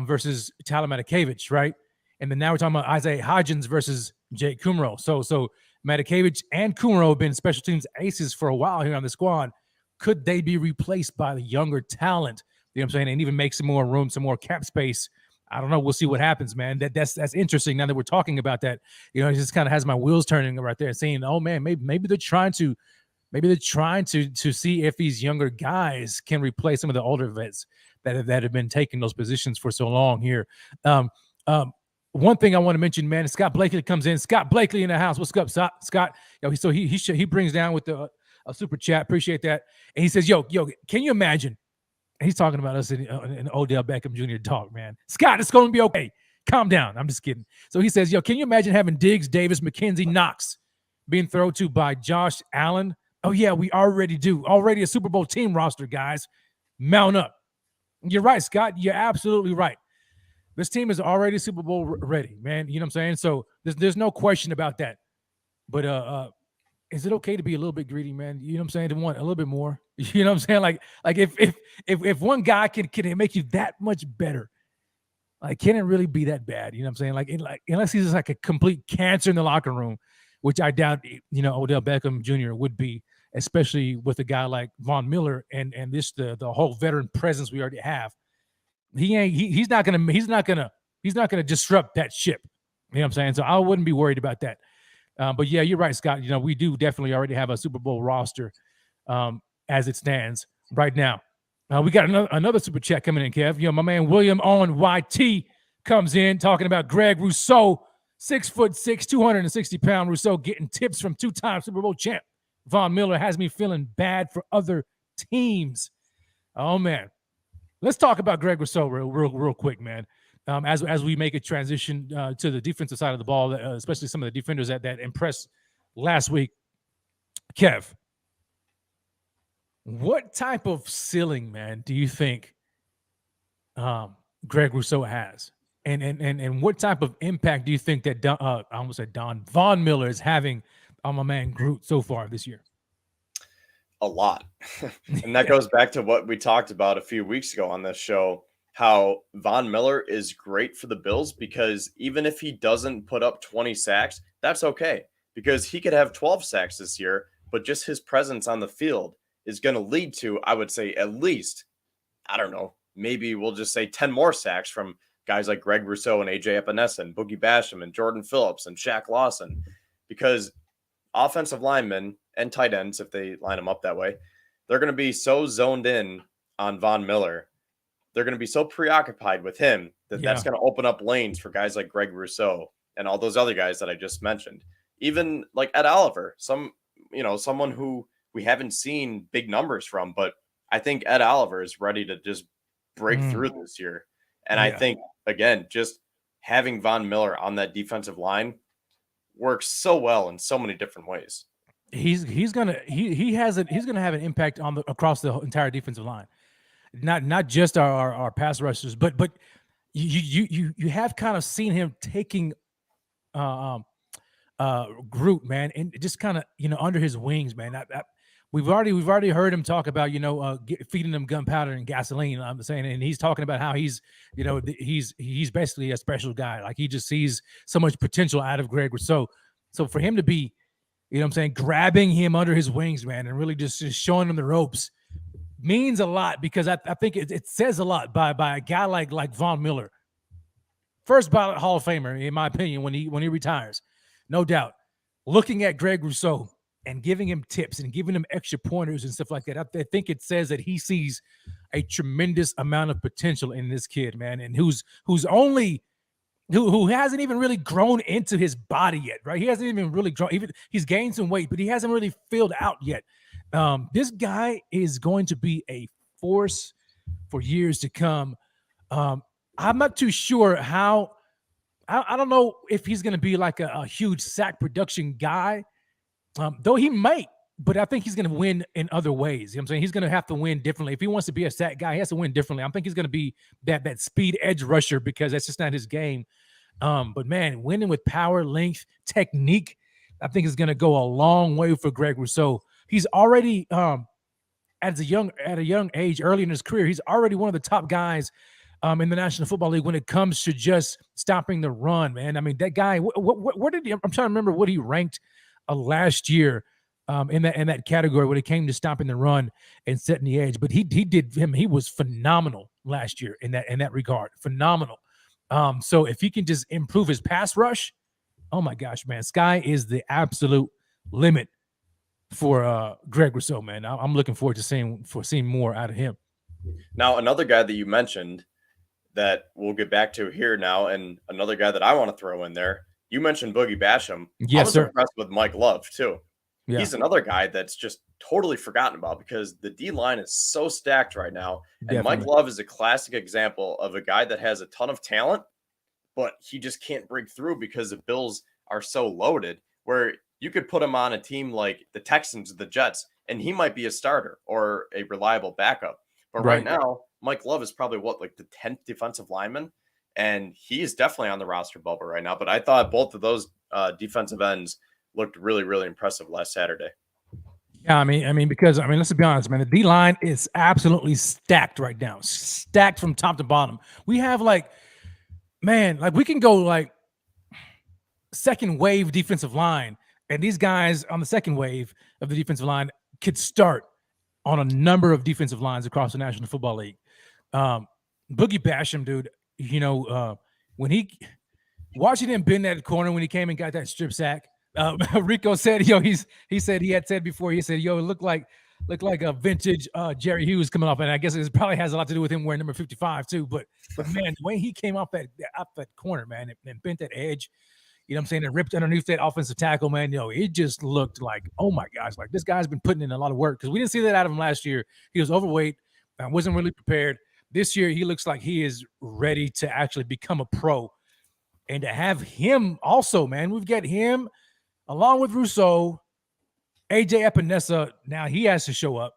versus Tyler Matakevich, right? And then now we're talking about Isaiah Hodgins versus Jake Kumerow. So Matakevich and Kumerow have been special teams aces for a while here on the squad. Could they be replaced by the younger talent? You know what I'm saying? And even make some more room, some more cap space. I don't know. We'll see what happens, man. That's interesting. Now that we're talking about that, it just kind of has my wheels turning right there, saying, "Oh man, maybe they're trying to see if these younger guys can replace some of the older vets that have been taking those positions for so long here." one thing I want to mention, man, is Scott Blakely comes in. Scott Blakely in the house. What's up, Scott? So he brings down with a super chat. Appreciate that. And he says, yo, can you imagine? And he's talking about us in Odell Beckham Jr. talk, man. Scott, it's going to be okay. Calm down. I'm just kidding. So he says, yo, can you imagine having Diggs, Davis, McKenzie, Knox being thrown to by Josh Allen? Oh, yeah, we already do. Already a Super Bowl team roster, guys. Mount up. You're right, Scott. You're absolutely right. This team is already Super Bowl ready, man. You know what I'm saying? So there's no question about that. But is it okay to be a little bit greedy, man? You know what I'm saying? To want a little bit more. You know what I'm saying? Like if one guy can make you that much better, like can it really be that bad? You know what I'm saying? Like unless he's just like a complete cancer in the locker room, which I doubt, you know, Odell Beckham Jr. would be, especially with a guy like Von Miller and the whole veteran presence we already have. He's not gonna disrupt that ship. You know what I'm saying? So I wouldn't be worried about that. But yeah, you're right, Scott. You know, we do definitely already have a Super Bowl roster as it stands right now. We got another super chat coming in, Kev. You know, my man William on YT comes in talking about Greg Rousseau, 6'6", 260-pound Rousseau getting tips from two-time Super Bowl champ Von Miller has me feeling bad for other teams. Oh man, let's talk about Greg Rousseau real quick, man. As we make a transition to the defensive side of the ball, especially some of the defenders that impressed last week. Kev, what type of ceiling, man, do you think Greg Rousseau has? And what type of impact do you think that I almost said Von Miller is having on my man Groot so far this year? A lot. And that goes back to what we talked about a few weeks ago on this show, how Von Miller is great for the Bills because even if he doesn't put up 20 sacks, that's okay because he could have 12 sacks this year, but just his presence on the field is going to lead to, I would say, at least, I don't know, maybe we'll just say 10 more sacks from guys like Greg Rousseau and AJ Epinesa and Boogie Basham and Jordan Phillips and Shaq Lawson, because offensive linemen and tight ends, if they line them up that way, they're going to be so zoned in on Von Miller. They're going to be so preoccupied with him that that's going to open up lanes for guys like Greg Rousseau and all those other guys that I just mentioned. Even like Ed Oliver, someone who we haven't seen big numbers from, but I think Ed Oliver is ready to just break through this year. And I think, again, just having Von Miller on that defensive line works so well in so many different ways. He's gonna have an impact on across the entire defensive line, not just our pass rushers, but you have kind of seen him taking Groot, man, and just kind of under his wings, man. We've already heard him talk about feeding them gunpowder and gasoline. I'm saying, and he's talking about how he's basically a special guy. Like he just sees so much potential out of Greg Rousseau. So for him to be, grabbing him under his wings, man, and really just showing him the ropes means a lot because I think it says a lot by a guy like Von Miller, first ballot Hall of Famer in my opinion when he retires, no doubt. Looking at Greg Rousseau and giving him tips and giving him extra pointers and stuff like that, I think it says that he sees a tremendous amount of potential in this kid, man, and who hasn't even really grown into his body yet, right? He hasn't even really grown. Even he's gained some weight, but he hasn't really filled out yet. This guy is going to be a force for years to come. I'm not too sure how. I don't know if he's going to be like a huge sack production guy, though he might. But I think he's going to win in other ways. You know what I'm saying? He's going to have to win differently. If he wants to be a sack guy, he has to win differently. I think he's going to be that speed edge rusher because that's just not his game. But man, winning with power, length, technique, I think is going to go a long way for Greg Rousseau. He's already at a young age, early in his career, he's already one of the top guys in the National Football League when it comes to just stopping the run, man. I mean, that guy, where did he? I'm trying to remember what he ranked last year. In that category when it came to stopping the run and setting the edge, but he was phenomenal last year in that regard, phenomenal. So if he can just improve his pass rush, oh my gosh, man, sky is the absolute limit for Greg Rousseau, man. I'm looking forward to seeing more out of him. Now, another guy that you mentioned that we'll get back to here now, and another guy that I want to throw in there. You mentioned Boogie Basham. Yes, I was sir. impressed with Mike Love too. Yeah. He's another guy that's just totally forgotten about because the D line is so stacked right now. And Definitely. Mike Love is a classic example of a guy that has a ton of talent, but he just can't break through because the Bills are so loaded where you could put him on a team like the Texans, the Jets, and he might be a starter or a reliable backup. But right now, Mike Love is probably like the 10th defensive lineman, and he is definitely on the roster bubble right now. But I thought both of those defensive ends looked really, really impressive last Saturday. Yeah, I mean, because let's be honest, man. The D line is absolutely stacked right now, stacked from top to bottom. We have we can go second wave defensive line, and these guys on the second wave of the defensive line could start on a number of defensive lines across the National Football League. Boogie Basham, dude, when watching him bend that corner when he came and got that strip sack. Rico said, he said he had said before, he said, it looked like a vintage Jerry Hughes coming off, and I guess it probably has a lot to do with him wearing number 55 too. But man, the way he came off that corner, man, and bent that edge, you know what I'm saying, and ripped underneath that offensive tackle, man, it just looked like, oh my gosh, like this guy's been putting in a lot of work because we didn't see that out of him last year. He was overweight, wasn't really prepared. This year, he looks like he is ready to actually become a pro, and to have him also, man, we've got him. Along with Rousseau, AJ Epinesa, now he has to show up,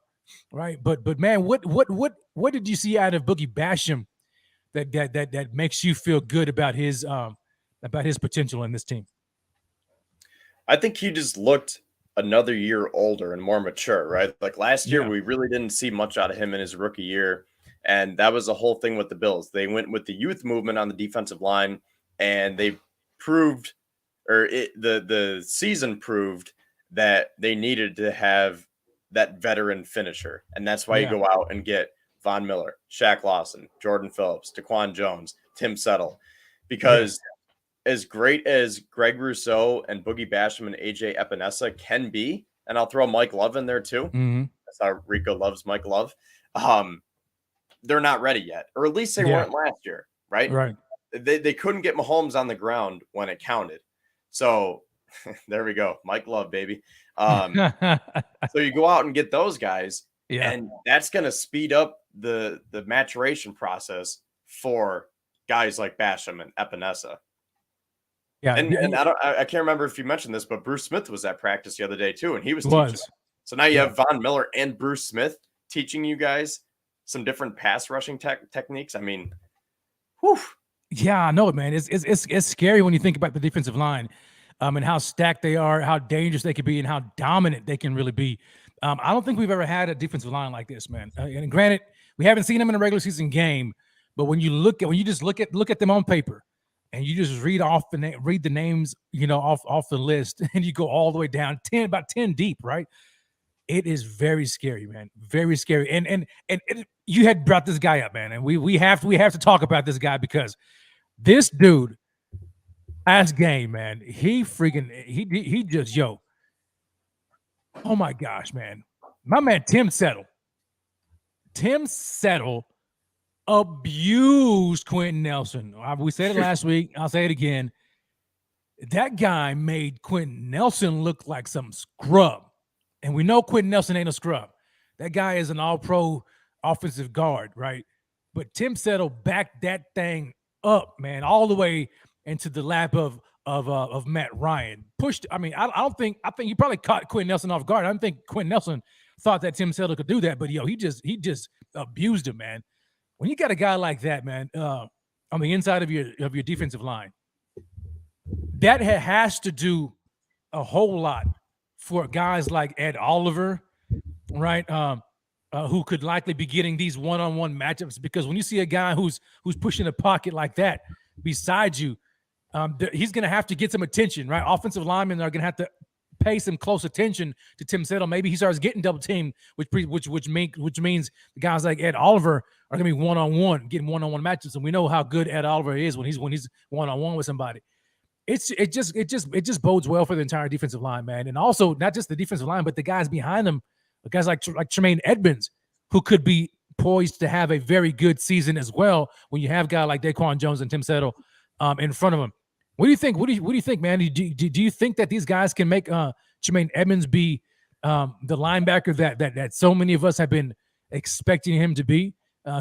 right? But man, what did you see out of Boogie Basham that makes you feel good about his potential in this team? I think he just looked another year older and more mature, right? Like last year, we really didn't see much out of him in his rookie year, and that was the whole thing with the Bills. They went with the youth movement on the defensive line, and they proved. The season proved that they needed to have that veteran finisher. And that's why you go out and get Von Miller, Shaq Lawson, Jordan Phillips, Daquan Jones, Tim Settle. Because as great as Greg Rousseau and Boogie Basham and AJ Epinesa can be, and I'll throw Mike Love in there too. Mm-hmm. That's how Rico loves Mike Love. They're not ready yet, or at least they weren't last year, right? Right. They couldn't get Mahomes on the ground when it counted. So there we go. Mike Love, baby. So you go out and get those guys, and that's going to speed up the maturation process for guys like Basham and Epinesa. Yeah. And I can't remember if you mentioned this, but Bruce Smith was at practice the other day too, and he was teaching. So now you have Von Miller and Bruce Smith teaching you guys some different pass rushing techniques. I mean, whew. Yeah, I know it, man. It's scary when you think about the defensive line, and how stacked they are, how dangerous they can be, and how dominant they can really be. I don't think we've ever had a defensive line like this, man. And granted, we haven't seen them in a regular season game, but when you just look at them on paper, and you just read the names, off the list, and you go all the way down about 10 deep, right? It is very scary, man. Very scary. And you had brought this guy up, man, and we have to talk about this guy because this dude, last game, man, he just oh my gosh, man. My man Tim Settle abused Quentin Nelson. We said it last week. I'll say it again. That guy made Quentin Nelson look like some scrub. And we know Quentin Nelson ain't a scrub. That guy is an all-pro offensive guard, right? But Tim Settle backed that thing up, man, all the way into the lap of Matt Ryan. Pushed. I think he probably caught Quentin Nelson off guard. I don't think Quentin Nelson thought that Tim Settle could do that, but he just abused him, man. When you got a guy like that, man, on the inside of your defensive line, that has to do a whole lot for guys like Ed Oliver, right? Who could likely be getting these one-on-one matchups, because when you see a guy who's pushing a pocket like that beside you, he's going to have to get some attention, right? Offensive linemen are going to have to pay some close attention to Tim Settle. Maybe he starts getting double teamed, which means the guys like Ed Oliver are going to be one-on-one, getting one-on-one matchups, and we know how good Ed Oliver is when he's one-on-one with somebody. It just bodes well for the entire defensive line, man, and also not just the defensive line, but the guys behind them, guys like Tremaine Edmonds, who could be poised to have a very good season as well when you have guys like Daquan Jones and Tim Settle in front of him. What do you think? What do you think, man? Do you think that these guys can make Tremaine Edmunds be the linebacker that so many of us have been expecting him to be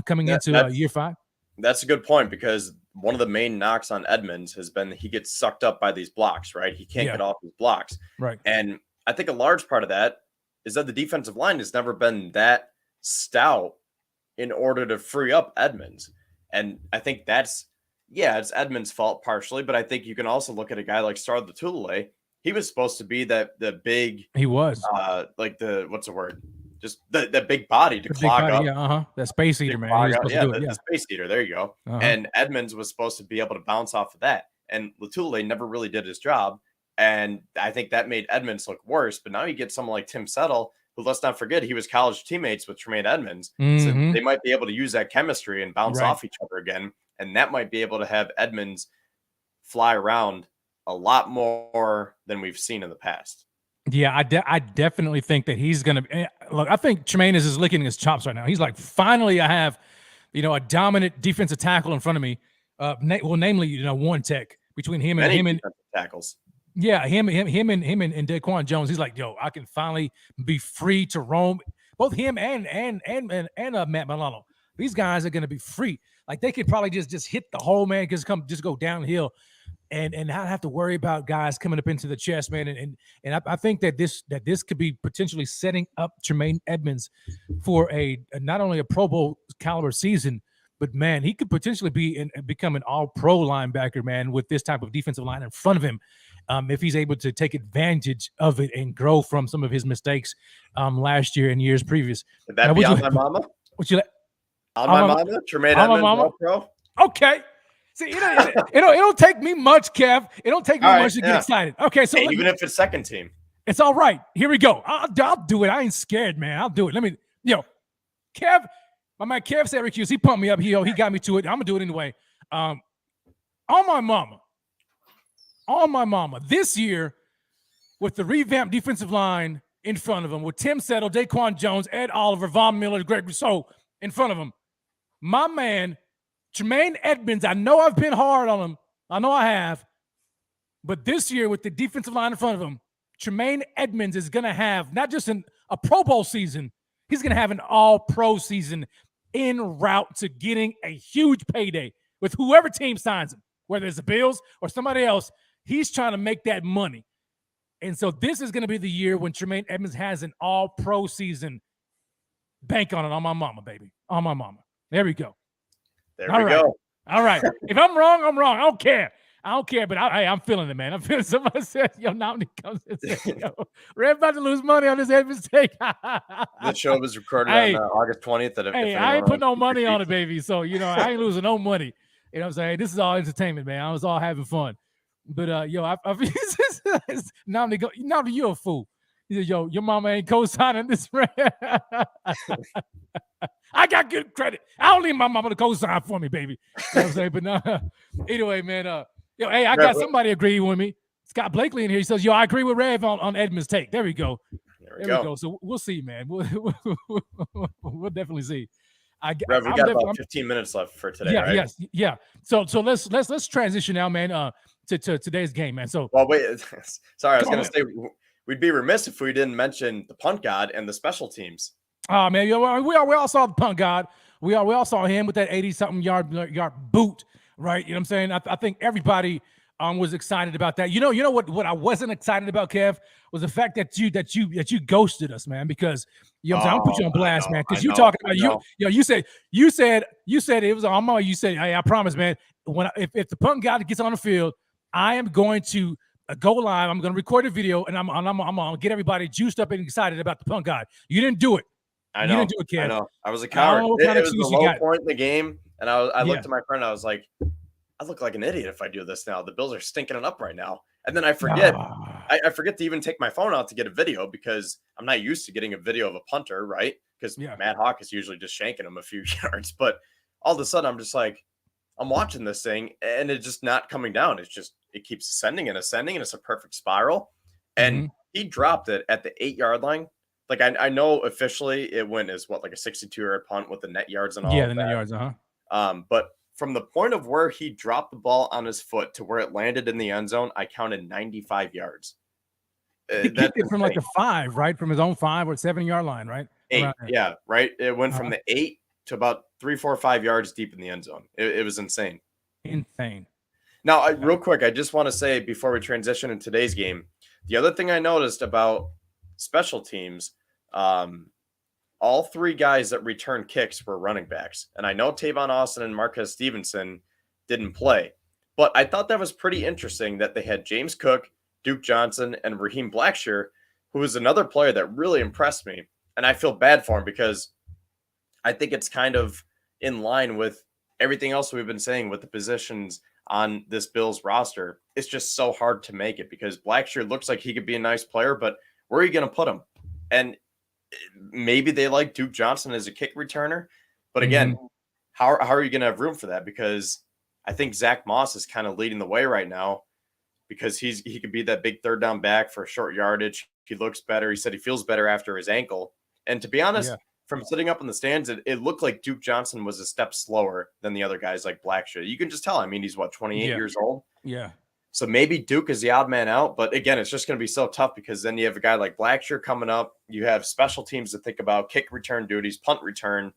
coming into year 5? That's a good point, because one of the main knocks on Edmunds has been he gets sucked up by these blocks, right? He can't get off his blocks. Right. And I think a large part of that is that the defensive line has never been that stout in order to free up Edmunds. And I think it's Edmunds' fault partially, but I think you can also look at a guy like Star Lotulelei. He was supposed to be the big, he was like what's the word? Just the big body to clog up. Yeah, that space eater, man. The space eater. There you go. And Edmunds was supposed to be able to bounce off of that. And Lotulelei never really did his job. And I think that made Edmunds look worse. But now you get someone like Tim Settle, who, let's not forget, he was college teammates with Tremaine Edmunds. So they might be able to use that chemistry and bounce off each other again. And that might be able to have Edmunds fly around a lot more than we've seen in the past. Yeah, I definitely think that he's going to look. I think Tremaine is just licking his chops right now. He's like, finally, I have, a dominant defensive tackle in front of me. Namely, one tech between him and tackles. Yeah, him and Daquan Jones. He's like, yo, I can finally be free to roam. Both him and Matt Milano. These guys are going to be free. Like, they could probably just hit the hole, man. Just go downhill. And not have to worry about guys coming up into the chest, man. And I think that this could be potentially setting up Tremaine Edmunds for a not only a Pro Bowl caliber season, but man, he could potentially become an all-pro linebacker, man, with this type of defensive line in front of him, if he's able to take advantage of it and grow from some of his mistakes last year and years previous. Would that be on my mama? On my mama? Tremaine Edmunds, all-pro? Okay. See, it don't take me much, Kev. It don't take me much to get excited. Okay, so even if it's second team, it's all right. Here we go. I'll do it. I ain't scared, man. I'll do it. Kev, my man Kev Siracuse, he pumped me up. He got me to it. I'm gonna do it anyway. On my mama. This year, with the revamped defensive line in front of him, with Tim Settle, Daquan Jones, Ed Oliver, Von Miller, Greg Rousseau in front of him, my man Tremaine Edmunds, I know I've been hard on him. I know I have. But this year, with the defensive line in front of him, Tremaine Edmunds is going to have not just a Pro Bowl season, he's going to have an all-pro season en route to getting a huge payday with whoever team signs him, whether it's the Bills or somebody else. He's trying to make that money. And so this is going to be the year when Tremaine Edmunds has an all-pro season. Bank on it, on my mama, baby. On my mama. There we go. There we go. All right. If I'm wrong, I'm wrong. I don't care. But I'm feeling it, man. I'm feeling. Somebody says, yo, Nominee comes and says, yo, Rev about to lose money on this head mistake. This show was recorded on August 20th. I ain't putting no money on it, baby. So, I ain't losing no money. You know what I'm saying? This is all entertainment, man. I was all having fun. But, Nominee, you're a fool. He said, yo, your mama ain't co-signing this. I got good credit. I don't need my mama to co-sign for me, baby. You know what I'm saying? But no, anyway, man. I got somebody agreeing with me. Scott Blakely in here. He says, yo, I agree with Rev on Edmunds' take. There we go. There we go. So we'll see, man. We'll definitely see. Rev, we got about 15 minutes left for today, right? Yes, yeah. So let's transition now, man, to today's game, man. So wait. Sorry, I was going to say we'd be remiss if we didn't mention the punt god and the special teams. Oh man, we all saw the punt god. We all saw him with that 80-something yard boot, right? You know what I'm saying? I think everybody was excited about that. You know what I wasn't excited about, Kev, was the fact that you ghosted us, man. Because I'm gonna put you on blast, man. Because you talking about you said it was on my. You said, hey, I promise, man. If the punt god gets on the field, I am going to go live. I'm going to record a video, and I'm going to get everybody juiced up and excited about the punt god. You didn't do it. I know. You didn't do it, Kev. I know. I was a coward. It was the low point in the game, and I looked at my friend. I was like, I look like an idiot if I do this now. The Bills are stinking it up right now. And then I forget. I forget to even take my phone out to get a video because I'm not used to getting a video of a punter, right? Because Matt Hawk is usually just shanking him a few yards. But all of a sudden, I'm just like, I'm watching this thing, and it's just not coming down. It's just, it keeps ascending, and it's a perfect spiral. And he dropped it at the 8-yard line Like I know officially it went as what, like a 62-yard punt with the net yards and all Yeah, of the net that. yards, But from the point of where he dropped the ball on his foot to where it landed in the end zone, I counted 95 yards. He That's kicked it from like insane. the 5, right? From his own 5 or 7-yard line, right? Around 8, there. yeah, right. It went from Uh-huh. the 8 to about 3, 4, 5 yards deep in the end zone. It was insane. Insane. Now, real quick, I just want to say before we transition in today's game, the other thing I noticed about special teams, all 3 guys that returned kicks were running backs. And I know Tavon Austin and Marquez Stevenson didn't play, but I thought that was pretty interesting that they had James Cook, Duke Johnson, and Raheem Blackshear, who was another player that really impressed me. And I feel bad for him because I think it's kind of in line with everything else we've been saying with the positions on this Bills roster. It's just so hard to make it because Blackshear looks like he could be a nice player, but where are you going to put him? And maybe they like Duke Johnson as a kick returner, but again, how are you going to have room for that? Because I think Zach Moss is kind of leading the way right now because he could be that big third down back for short yardage. He looks better. He said he feels better after his ankle. And to be honest, from sitting up in the stands, it looked like Duke Johnson was a step slower than the other guys like Blackshear. You can just tell. I mean, he's 28 years old. Yeah. So maybe Duke is the odd man out. But again, it's just going to be so tough because then you have a guy like Blackshear coming up. You have special teams to think about, kick return duties, punt return.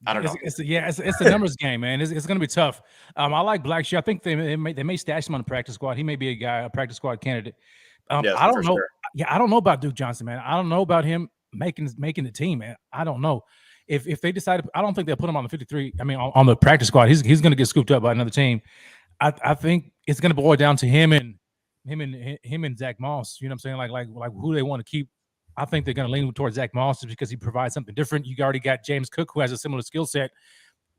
I don't know. It's the numbers game, man. It's going to be tough. I like Blackshear. I think they may stash him on the practice squad. He may be a practice squad candidate. I don't know. Sure. Yeah, I don't know about Duke Johnson, man. I don't know about him making the team, man. I don't know. If they decided, I don't think they'll put him on the 53. I mean, on the practice squad. He's going to get scooped up by another team. I think it's going to boil down to him and Zach Moss. You know what I'm saying? Like who they want to keep. I think they're going to lean towards Zach Moss because he provides something different. You already got James Cook, who has a similar skill set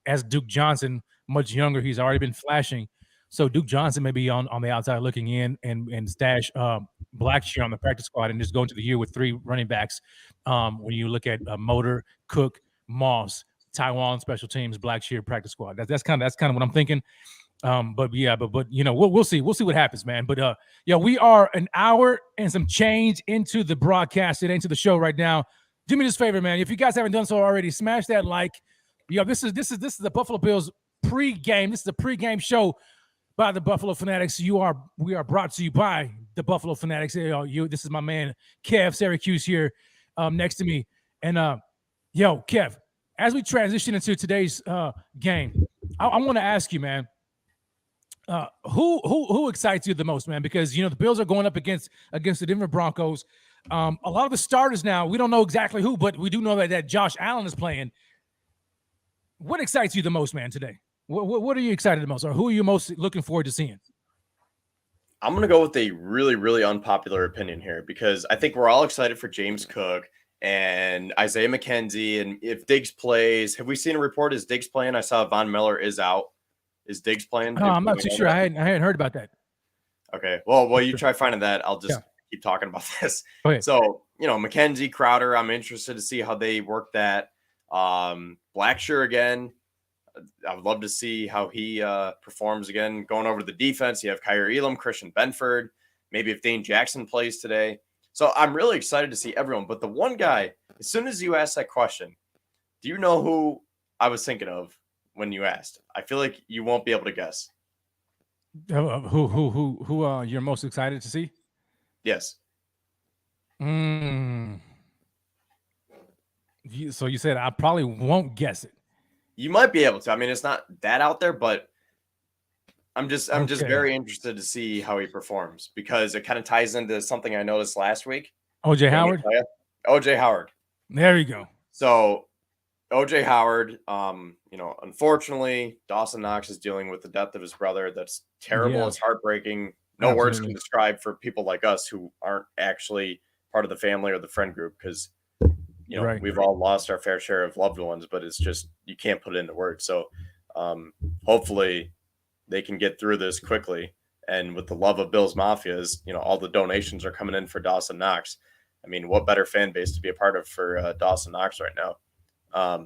as Duke Johnson, much younger. He's already been flashing. So Duke Johnson may be on the outside looking in and stash Blackshear on the practice squad and just go into the year with 3 running backs. When you look at Motor, Cook, Moss, Taiwan special teams, Blackshear practice squad. That's kind of what I'm thinking. But you know, we'll see what happens, man. But we are an hour and some change into the broadcast, into the show right now. Do me this favor, man. If you guys haven't done so already, smash that like. This is the Buffalo Bills pregame. This is a pregame show by the Buffalo Fanatics. We are brought to you by the Buffalo Fanatics. This is my man Kev Siracuse here next to me. And Kev, as we transition into today's game, I want to ask you, man. Who excites you the most, man? Because the Bills are going up against the Denver Broncos. A lot of the starters now, we don't know exactly who, but we do know that Josh Allen is playing. What excites you the most, man, today? What are you excited the most, or who are you most looking forward to seeing? I'm going to go with a really, really unpopular opinion here because I think we're all excited for James Cook and Isaiah McKenzie. And if Diggs plays, have we seen a report? Is Diggs playing? I saw Von Miller is out. Is Diggs playing? No, I'm not too sure. I hadn't heard about that. Okay. Well, you try finding that. I'll just keep talking about this. So, McKenzie, Crowder, I'm interested to see how they work that. Blackshear again. I would love to see how he performs again. Going over to the defense, you have Kyrie Elam, Christian Benford, maybe if Dane Jackson plays today. So I'm really excited to see everyone. But the one guy, as soon as you asked that question, do you know who I was thinking of when you asked? I feel like you won't be able to guess. Who you're most excited to see? Yes. So you said I probably won't guess it. You might be able to. I mean, it's not that out there, but I'm just very interested to see how he performs because it kind of ties into something I noticed last week. OJ Howard? OJ Howard. There you go. So OJ Howard, unfortunately, Dawson Knox is dealing with the death of his brother. That's terrible. Yeah. It's heartbreaking. No words can describe for people like us who aren't actually part of the family or the friend group because we've all lost our fair share of loved ones, but it's just you can't put it into words. So hopefully they can get through this quickly. And with the love of Bills Mafias, all the donations are coming in for Dawson Knox. I mean, what better fan base to be a part of for Dawson Knox right now?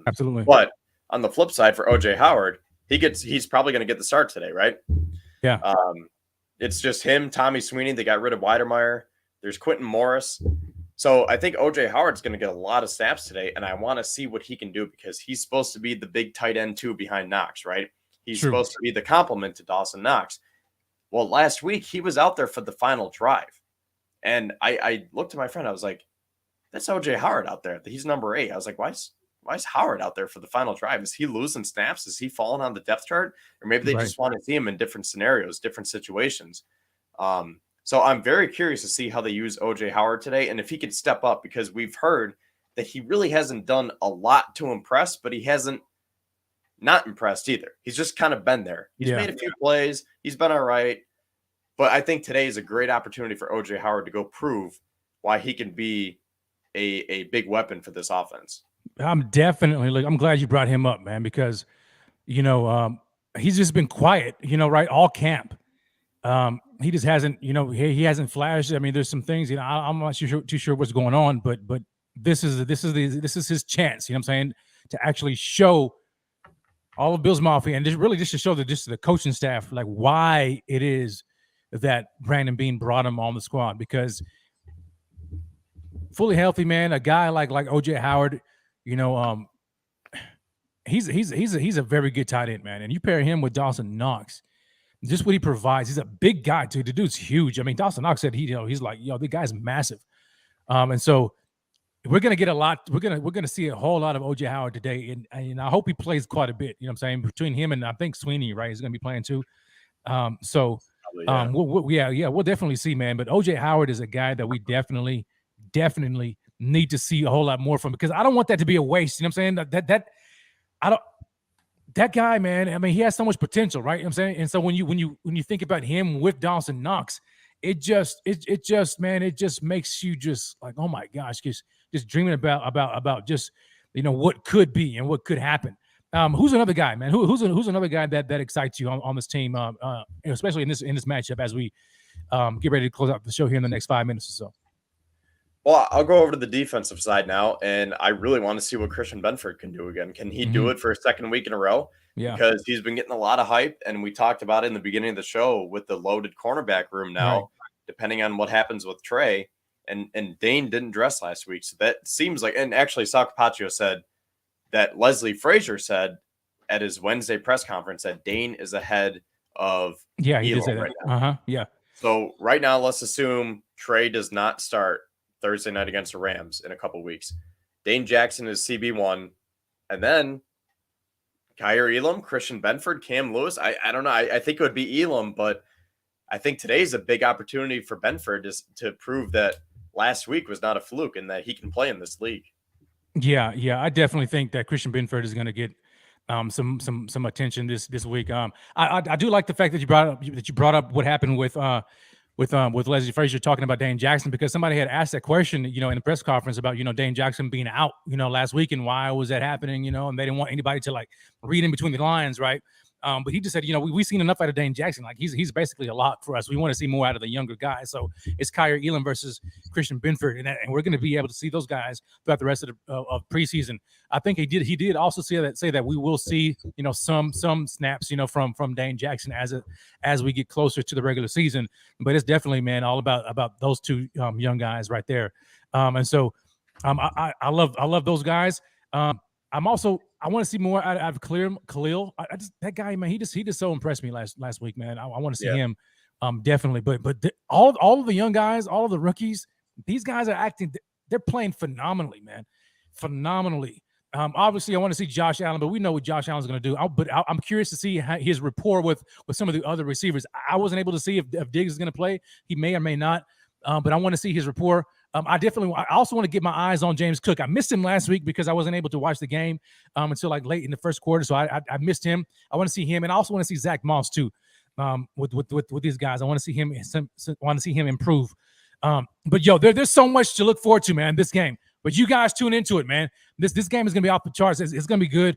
Absolutely. But on the flip side for OJ Howard, he's probably going to get the start today, right? Yeah. It's just him, Tommy Sweeney. They got rid of Weidermeyer. There's Quentin Morris. So I think OJ Howard's going to get a lot of snaps today, and I want to see what he can do because he's supposed to be the big tight end too behind Knox, right? He's True. supposed to be the complement to Dawson Knox. Well, last week he was out there for the final drive, and I looked at my friend. I was like, "That's OJ Howard out there. He's number 8." I was like, Why is Howard out there for the final drive? Is he losing snaps? Is he falling on the depth chart? Or maybe they just want to see him in different scenarios, different situations. So I'm very curious to see how they use OJ Howard today and if he can step up, because we've heard that he really hasn't done a lot to impress, but he hasn't not impressed either. He's just kind of been there. He's made a few plays. He's been all right. But I think today is a great opportunity for OJ Howard to go prove why he can be a big weapon for this offense. I'm glad you brought him up, man, because, he's just been quiet, right, all camp. He just hasn't, he hasn't flashed. I mean, there's some things, I'm not too sure what's going on, but this is his chance, you know what I'm saying, to actually show all of Bills Mafia and just to show the coaching staff like why it is that Brandon Beane brought him on the squad, because fully healthy, man, a guy like OJ Howard, he's a very good tight end, man, and you pair him with Dawson Knox. Just what he provides. He's a big guy, too. The dude's huge. I mean, Dawson Knox said he's like, the guy's massive. And so we're gonna get a lot. We're gonna see a whole lot of OJ Howard today, and I hope he plays quite a bit. You know what I'm saying? Between him and I think Sweeney, right? He's gonna be playing too. We'll definitely see, man. But OJ Howard is a guy that we definitely need to see a whole lot more from, because I don't want that to be a waste. You know what I'm saying? That guy, man, I mean, he has so much potential, right? You know what I'm saying? And so when you think about him with Dawson Knox, it just makes you just like, oh my gosh, just dreaming about just, what could be and what could happen. Who's another guy, man? Who's another guy that excites you on this team, especially in this matchup as we get ready to close out the show here in the next 5 minutes or so? Well, I'll go over to the defensive side now, and I really want to see what Christian Benford can do again. Can he do it for a second week in a row? Yeah. Because he's been getting a lot of hype, and we talked about it in the beginning of the show with the loaded cornerback room now, right, depending on what happens with Trey. And Dane didn't dress last week, so that seems like – and actually Sal Capaccio said that Leslie Frazier said at his Wednesday press conference that Dane is ahead of Elam he did say that. Right now. So right now, let's assume Trey does not start Thursday night against the Rams in a couple weeks. Dane Jackson is CB1, and then Kaiir Elam, Christian Benford, Cam Lewis. I don't know. I think it would be Elam, but I think today's a big opportunity for Benford to prove that last week was not a fluke and that he can play in this league. Yeah. I definitely think that Christian Benford is going to get some attention this week. I do like the fact that you brought up what happened with Leslie Frazier talking about Dane Jackson, because somebody had asked that question, in the press conference about, Dane Jackson being out, last week, and why was that happening, and they didn't want anybody to like read in between the lines, right? But he just said, we've seen enough out of Dane Jackson. Like he's basically a lock for us. We want to see more out of the younger guys. So it's Kaiir Elam versus Christian Benford, and we're going to be able to see those guys throughout the rest of preseason. I think he did also say that we will see, some snaps, from Dane Jackson as we get closer to the regular season. But it's definitely, man, all about those two young guys right there. And so I love those guys. I want to see more out of Khalil. That guy, man, he just so impressed me last week, man. I want to see him definitely. But all of the young guys, all of the rookies, these guys are they're playing phenomenally, man, phenomenally. Obviously, I want to see Josh Allen, but we know what Josh Allen's going to do. I'm curious to see his rapport with some of the other receivers. I wasn't able to see if Diggs is going to play. He may or may not, but I want to see his rapport. I also want to get my eyes on James Cook. I missed him last week because I wasn't able to watch the game until like late in the first quarter. So I missed him. I want to see him, and I also want to see Zach Moss too. With these guys, I want to see him improve. But there's so much to look forward to, man. This game, but you guys tune into it, man. This game is gonna be off the charts. It's gonna be good.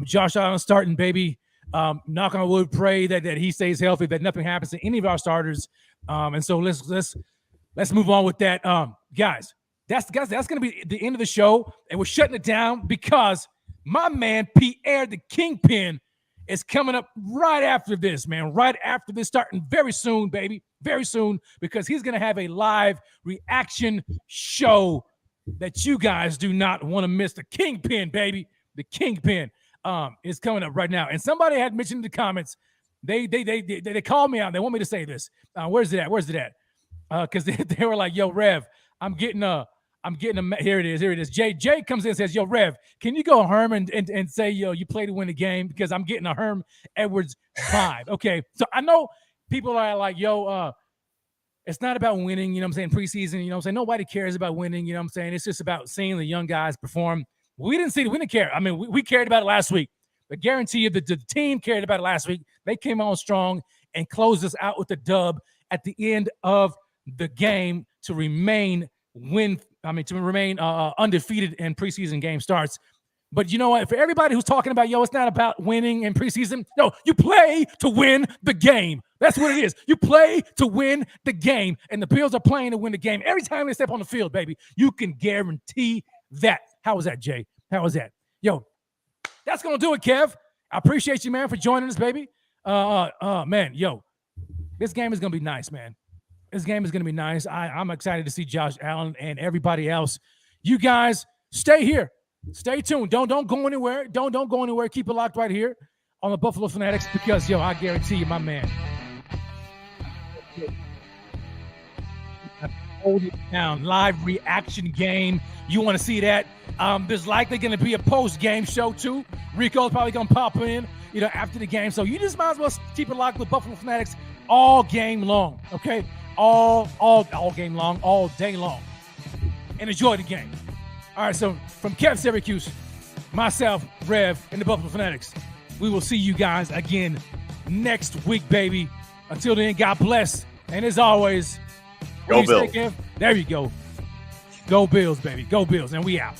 Josh Allen starting, baby. Knock on wood, pray that he stays healthy, that nothing happens to any of our starters. And so let's move on with that. Guys, that's going to be the end of the show, and we're shutting it down because my man Pierre the Kingpin is coming up right after this, man. Right after this, starting very soon, baby. Very soon, because he's going to have a live reaction show that you guys do not want to miss. The Kingpin, baby. The Kingpin is coming up right now. And somebody had mentioned in the comments, they called me out. They want me to say this. Where's it at? Because they were like, yo, Rev, I'm getting a here it is. Jay comes in and says, yo, Rev, can you go Herm and say, yo, you play to win the game? Because I'm getting a Herm Edwards vibe. Okay. So I know people are like, yo, it's not about winning, you know what I'm saying? Preseason, you know what I'm saying? Nobody cares about winning, you know what I'm saying? It's just about seeing the young guys perform. We didn't care. I mean, we cared about it last week. But guarantee you the team cared about it last week. They came on strong and closed us out with the dub at the end of the game to remain undefeated in preseason game starts. But you know what? For everybody who's talking about, yo, it's not about winning in preseason. No, you play to win the game. That's what it is. You play to win the game. And the Bills are playing to win the game. Every time they step on the field, baby, you can guarantee that. How was that, Jay? How was that? Yo, that's going to do it, Kev. I appreciate you, man, for joining us, baby. Man, yo, this game is going to be nice, man. This game is going to be nice. I'm excited to see Josh Allen and everybody else. You guys, stay here. Stay tuned. Don't go anywhere. Don't go anywhere. Keep it locked right here on the Buffalo Fanatics because, yo, I guarantee you, my man. Hold it down. Live reaction game. You want to see that? There's likely going to be a post-game show, too. Rico's probably going to pop in, after the game. So you just might as well keep it locked with Buffalo Fanatics all game long, okay? All game long, all day long. And enjoy the game. All right, so from Kevin Siracuse, myself, Rev, and the Buffalo Fanatics, we will see you guys again next week, baby. Until then, God bless. And as always, go Bills. There you go. Go Bills, baby. Go Bills. And we out.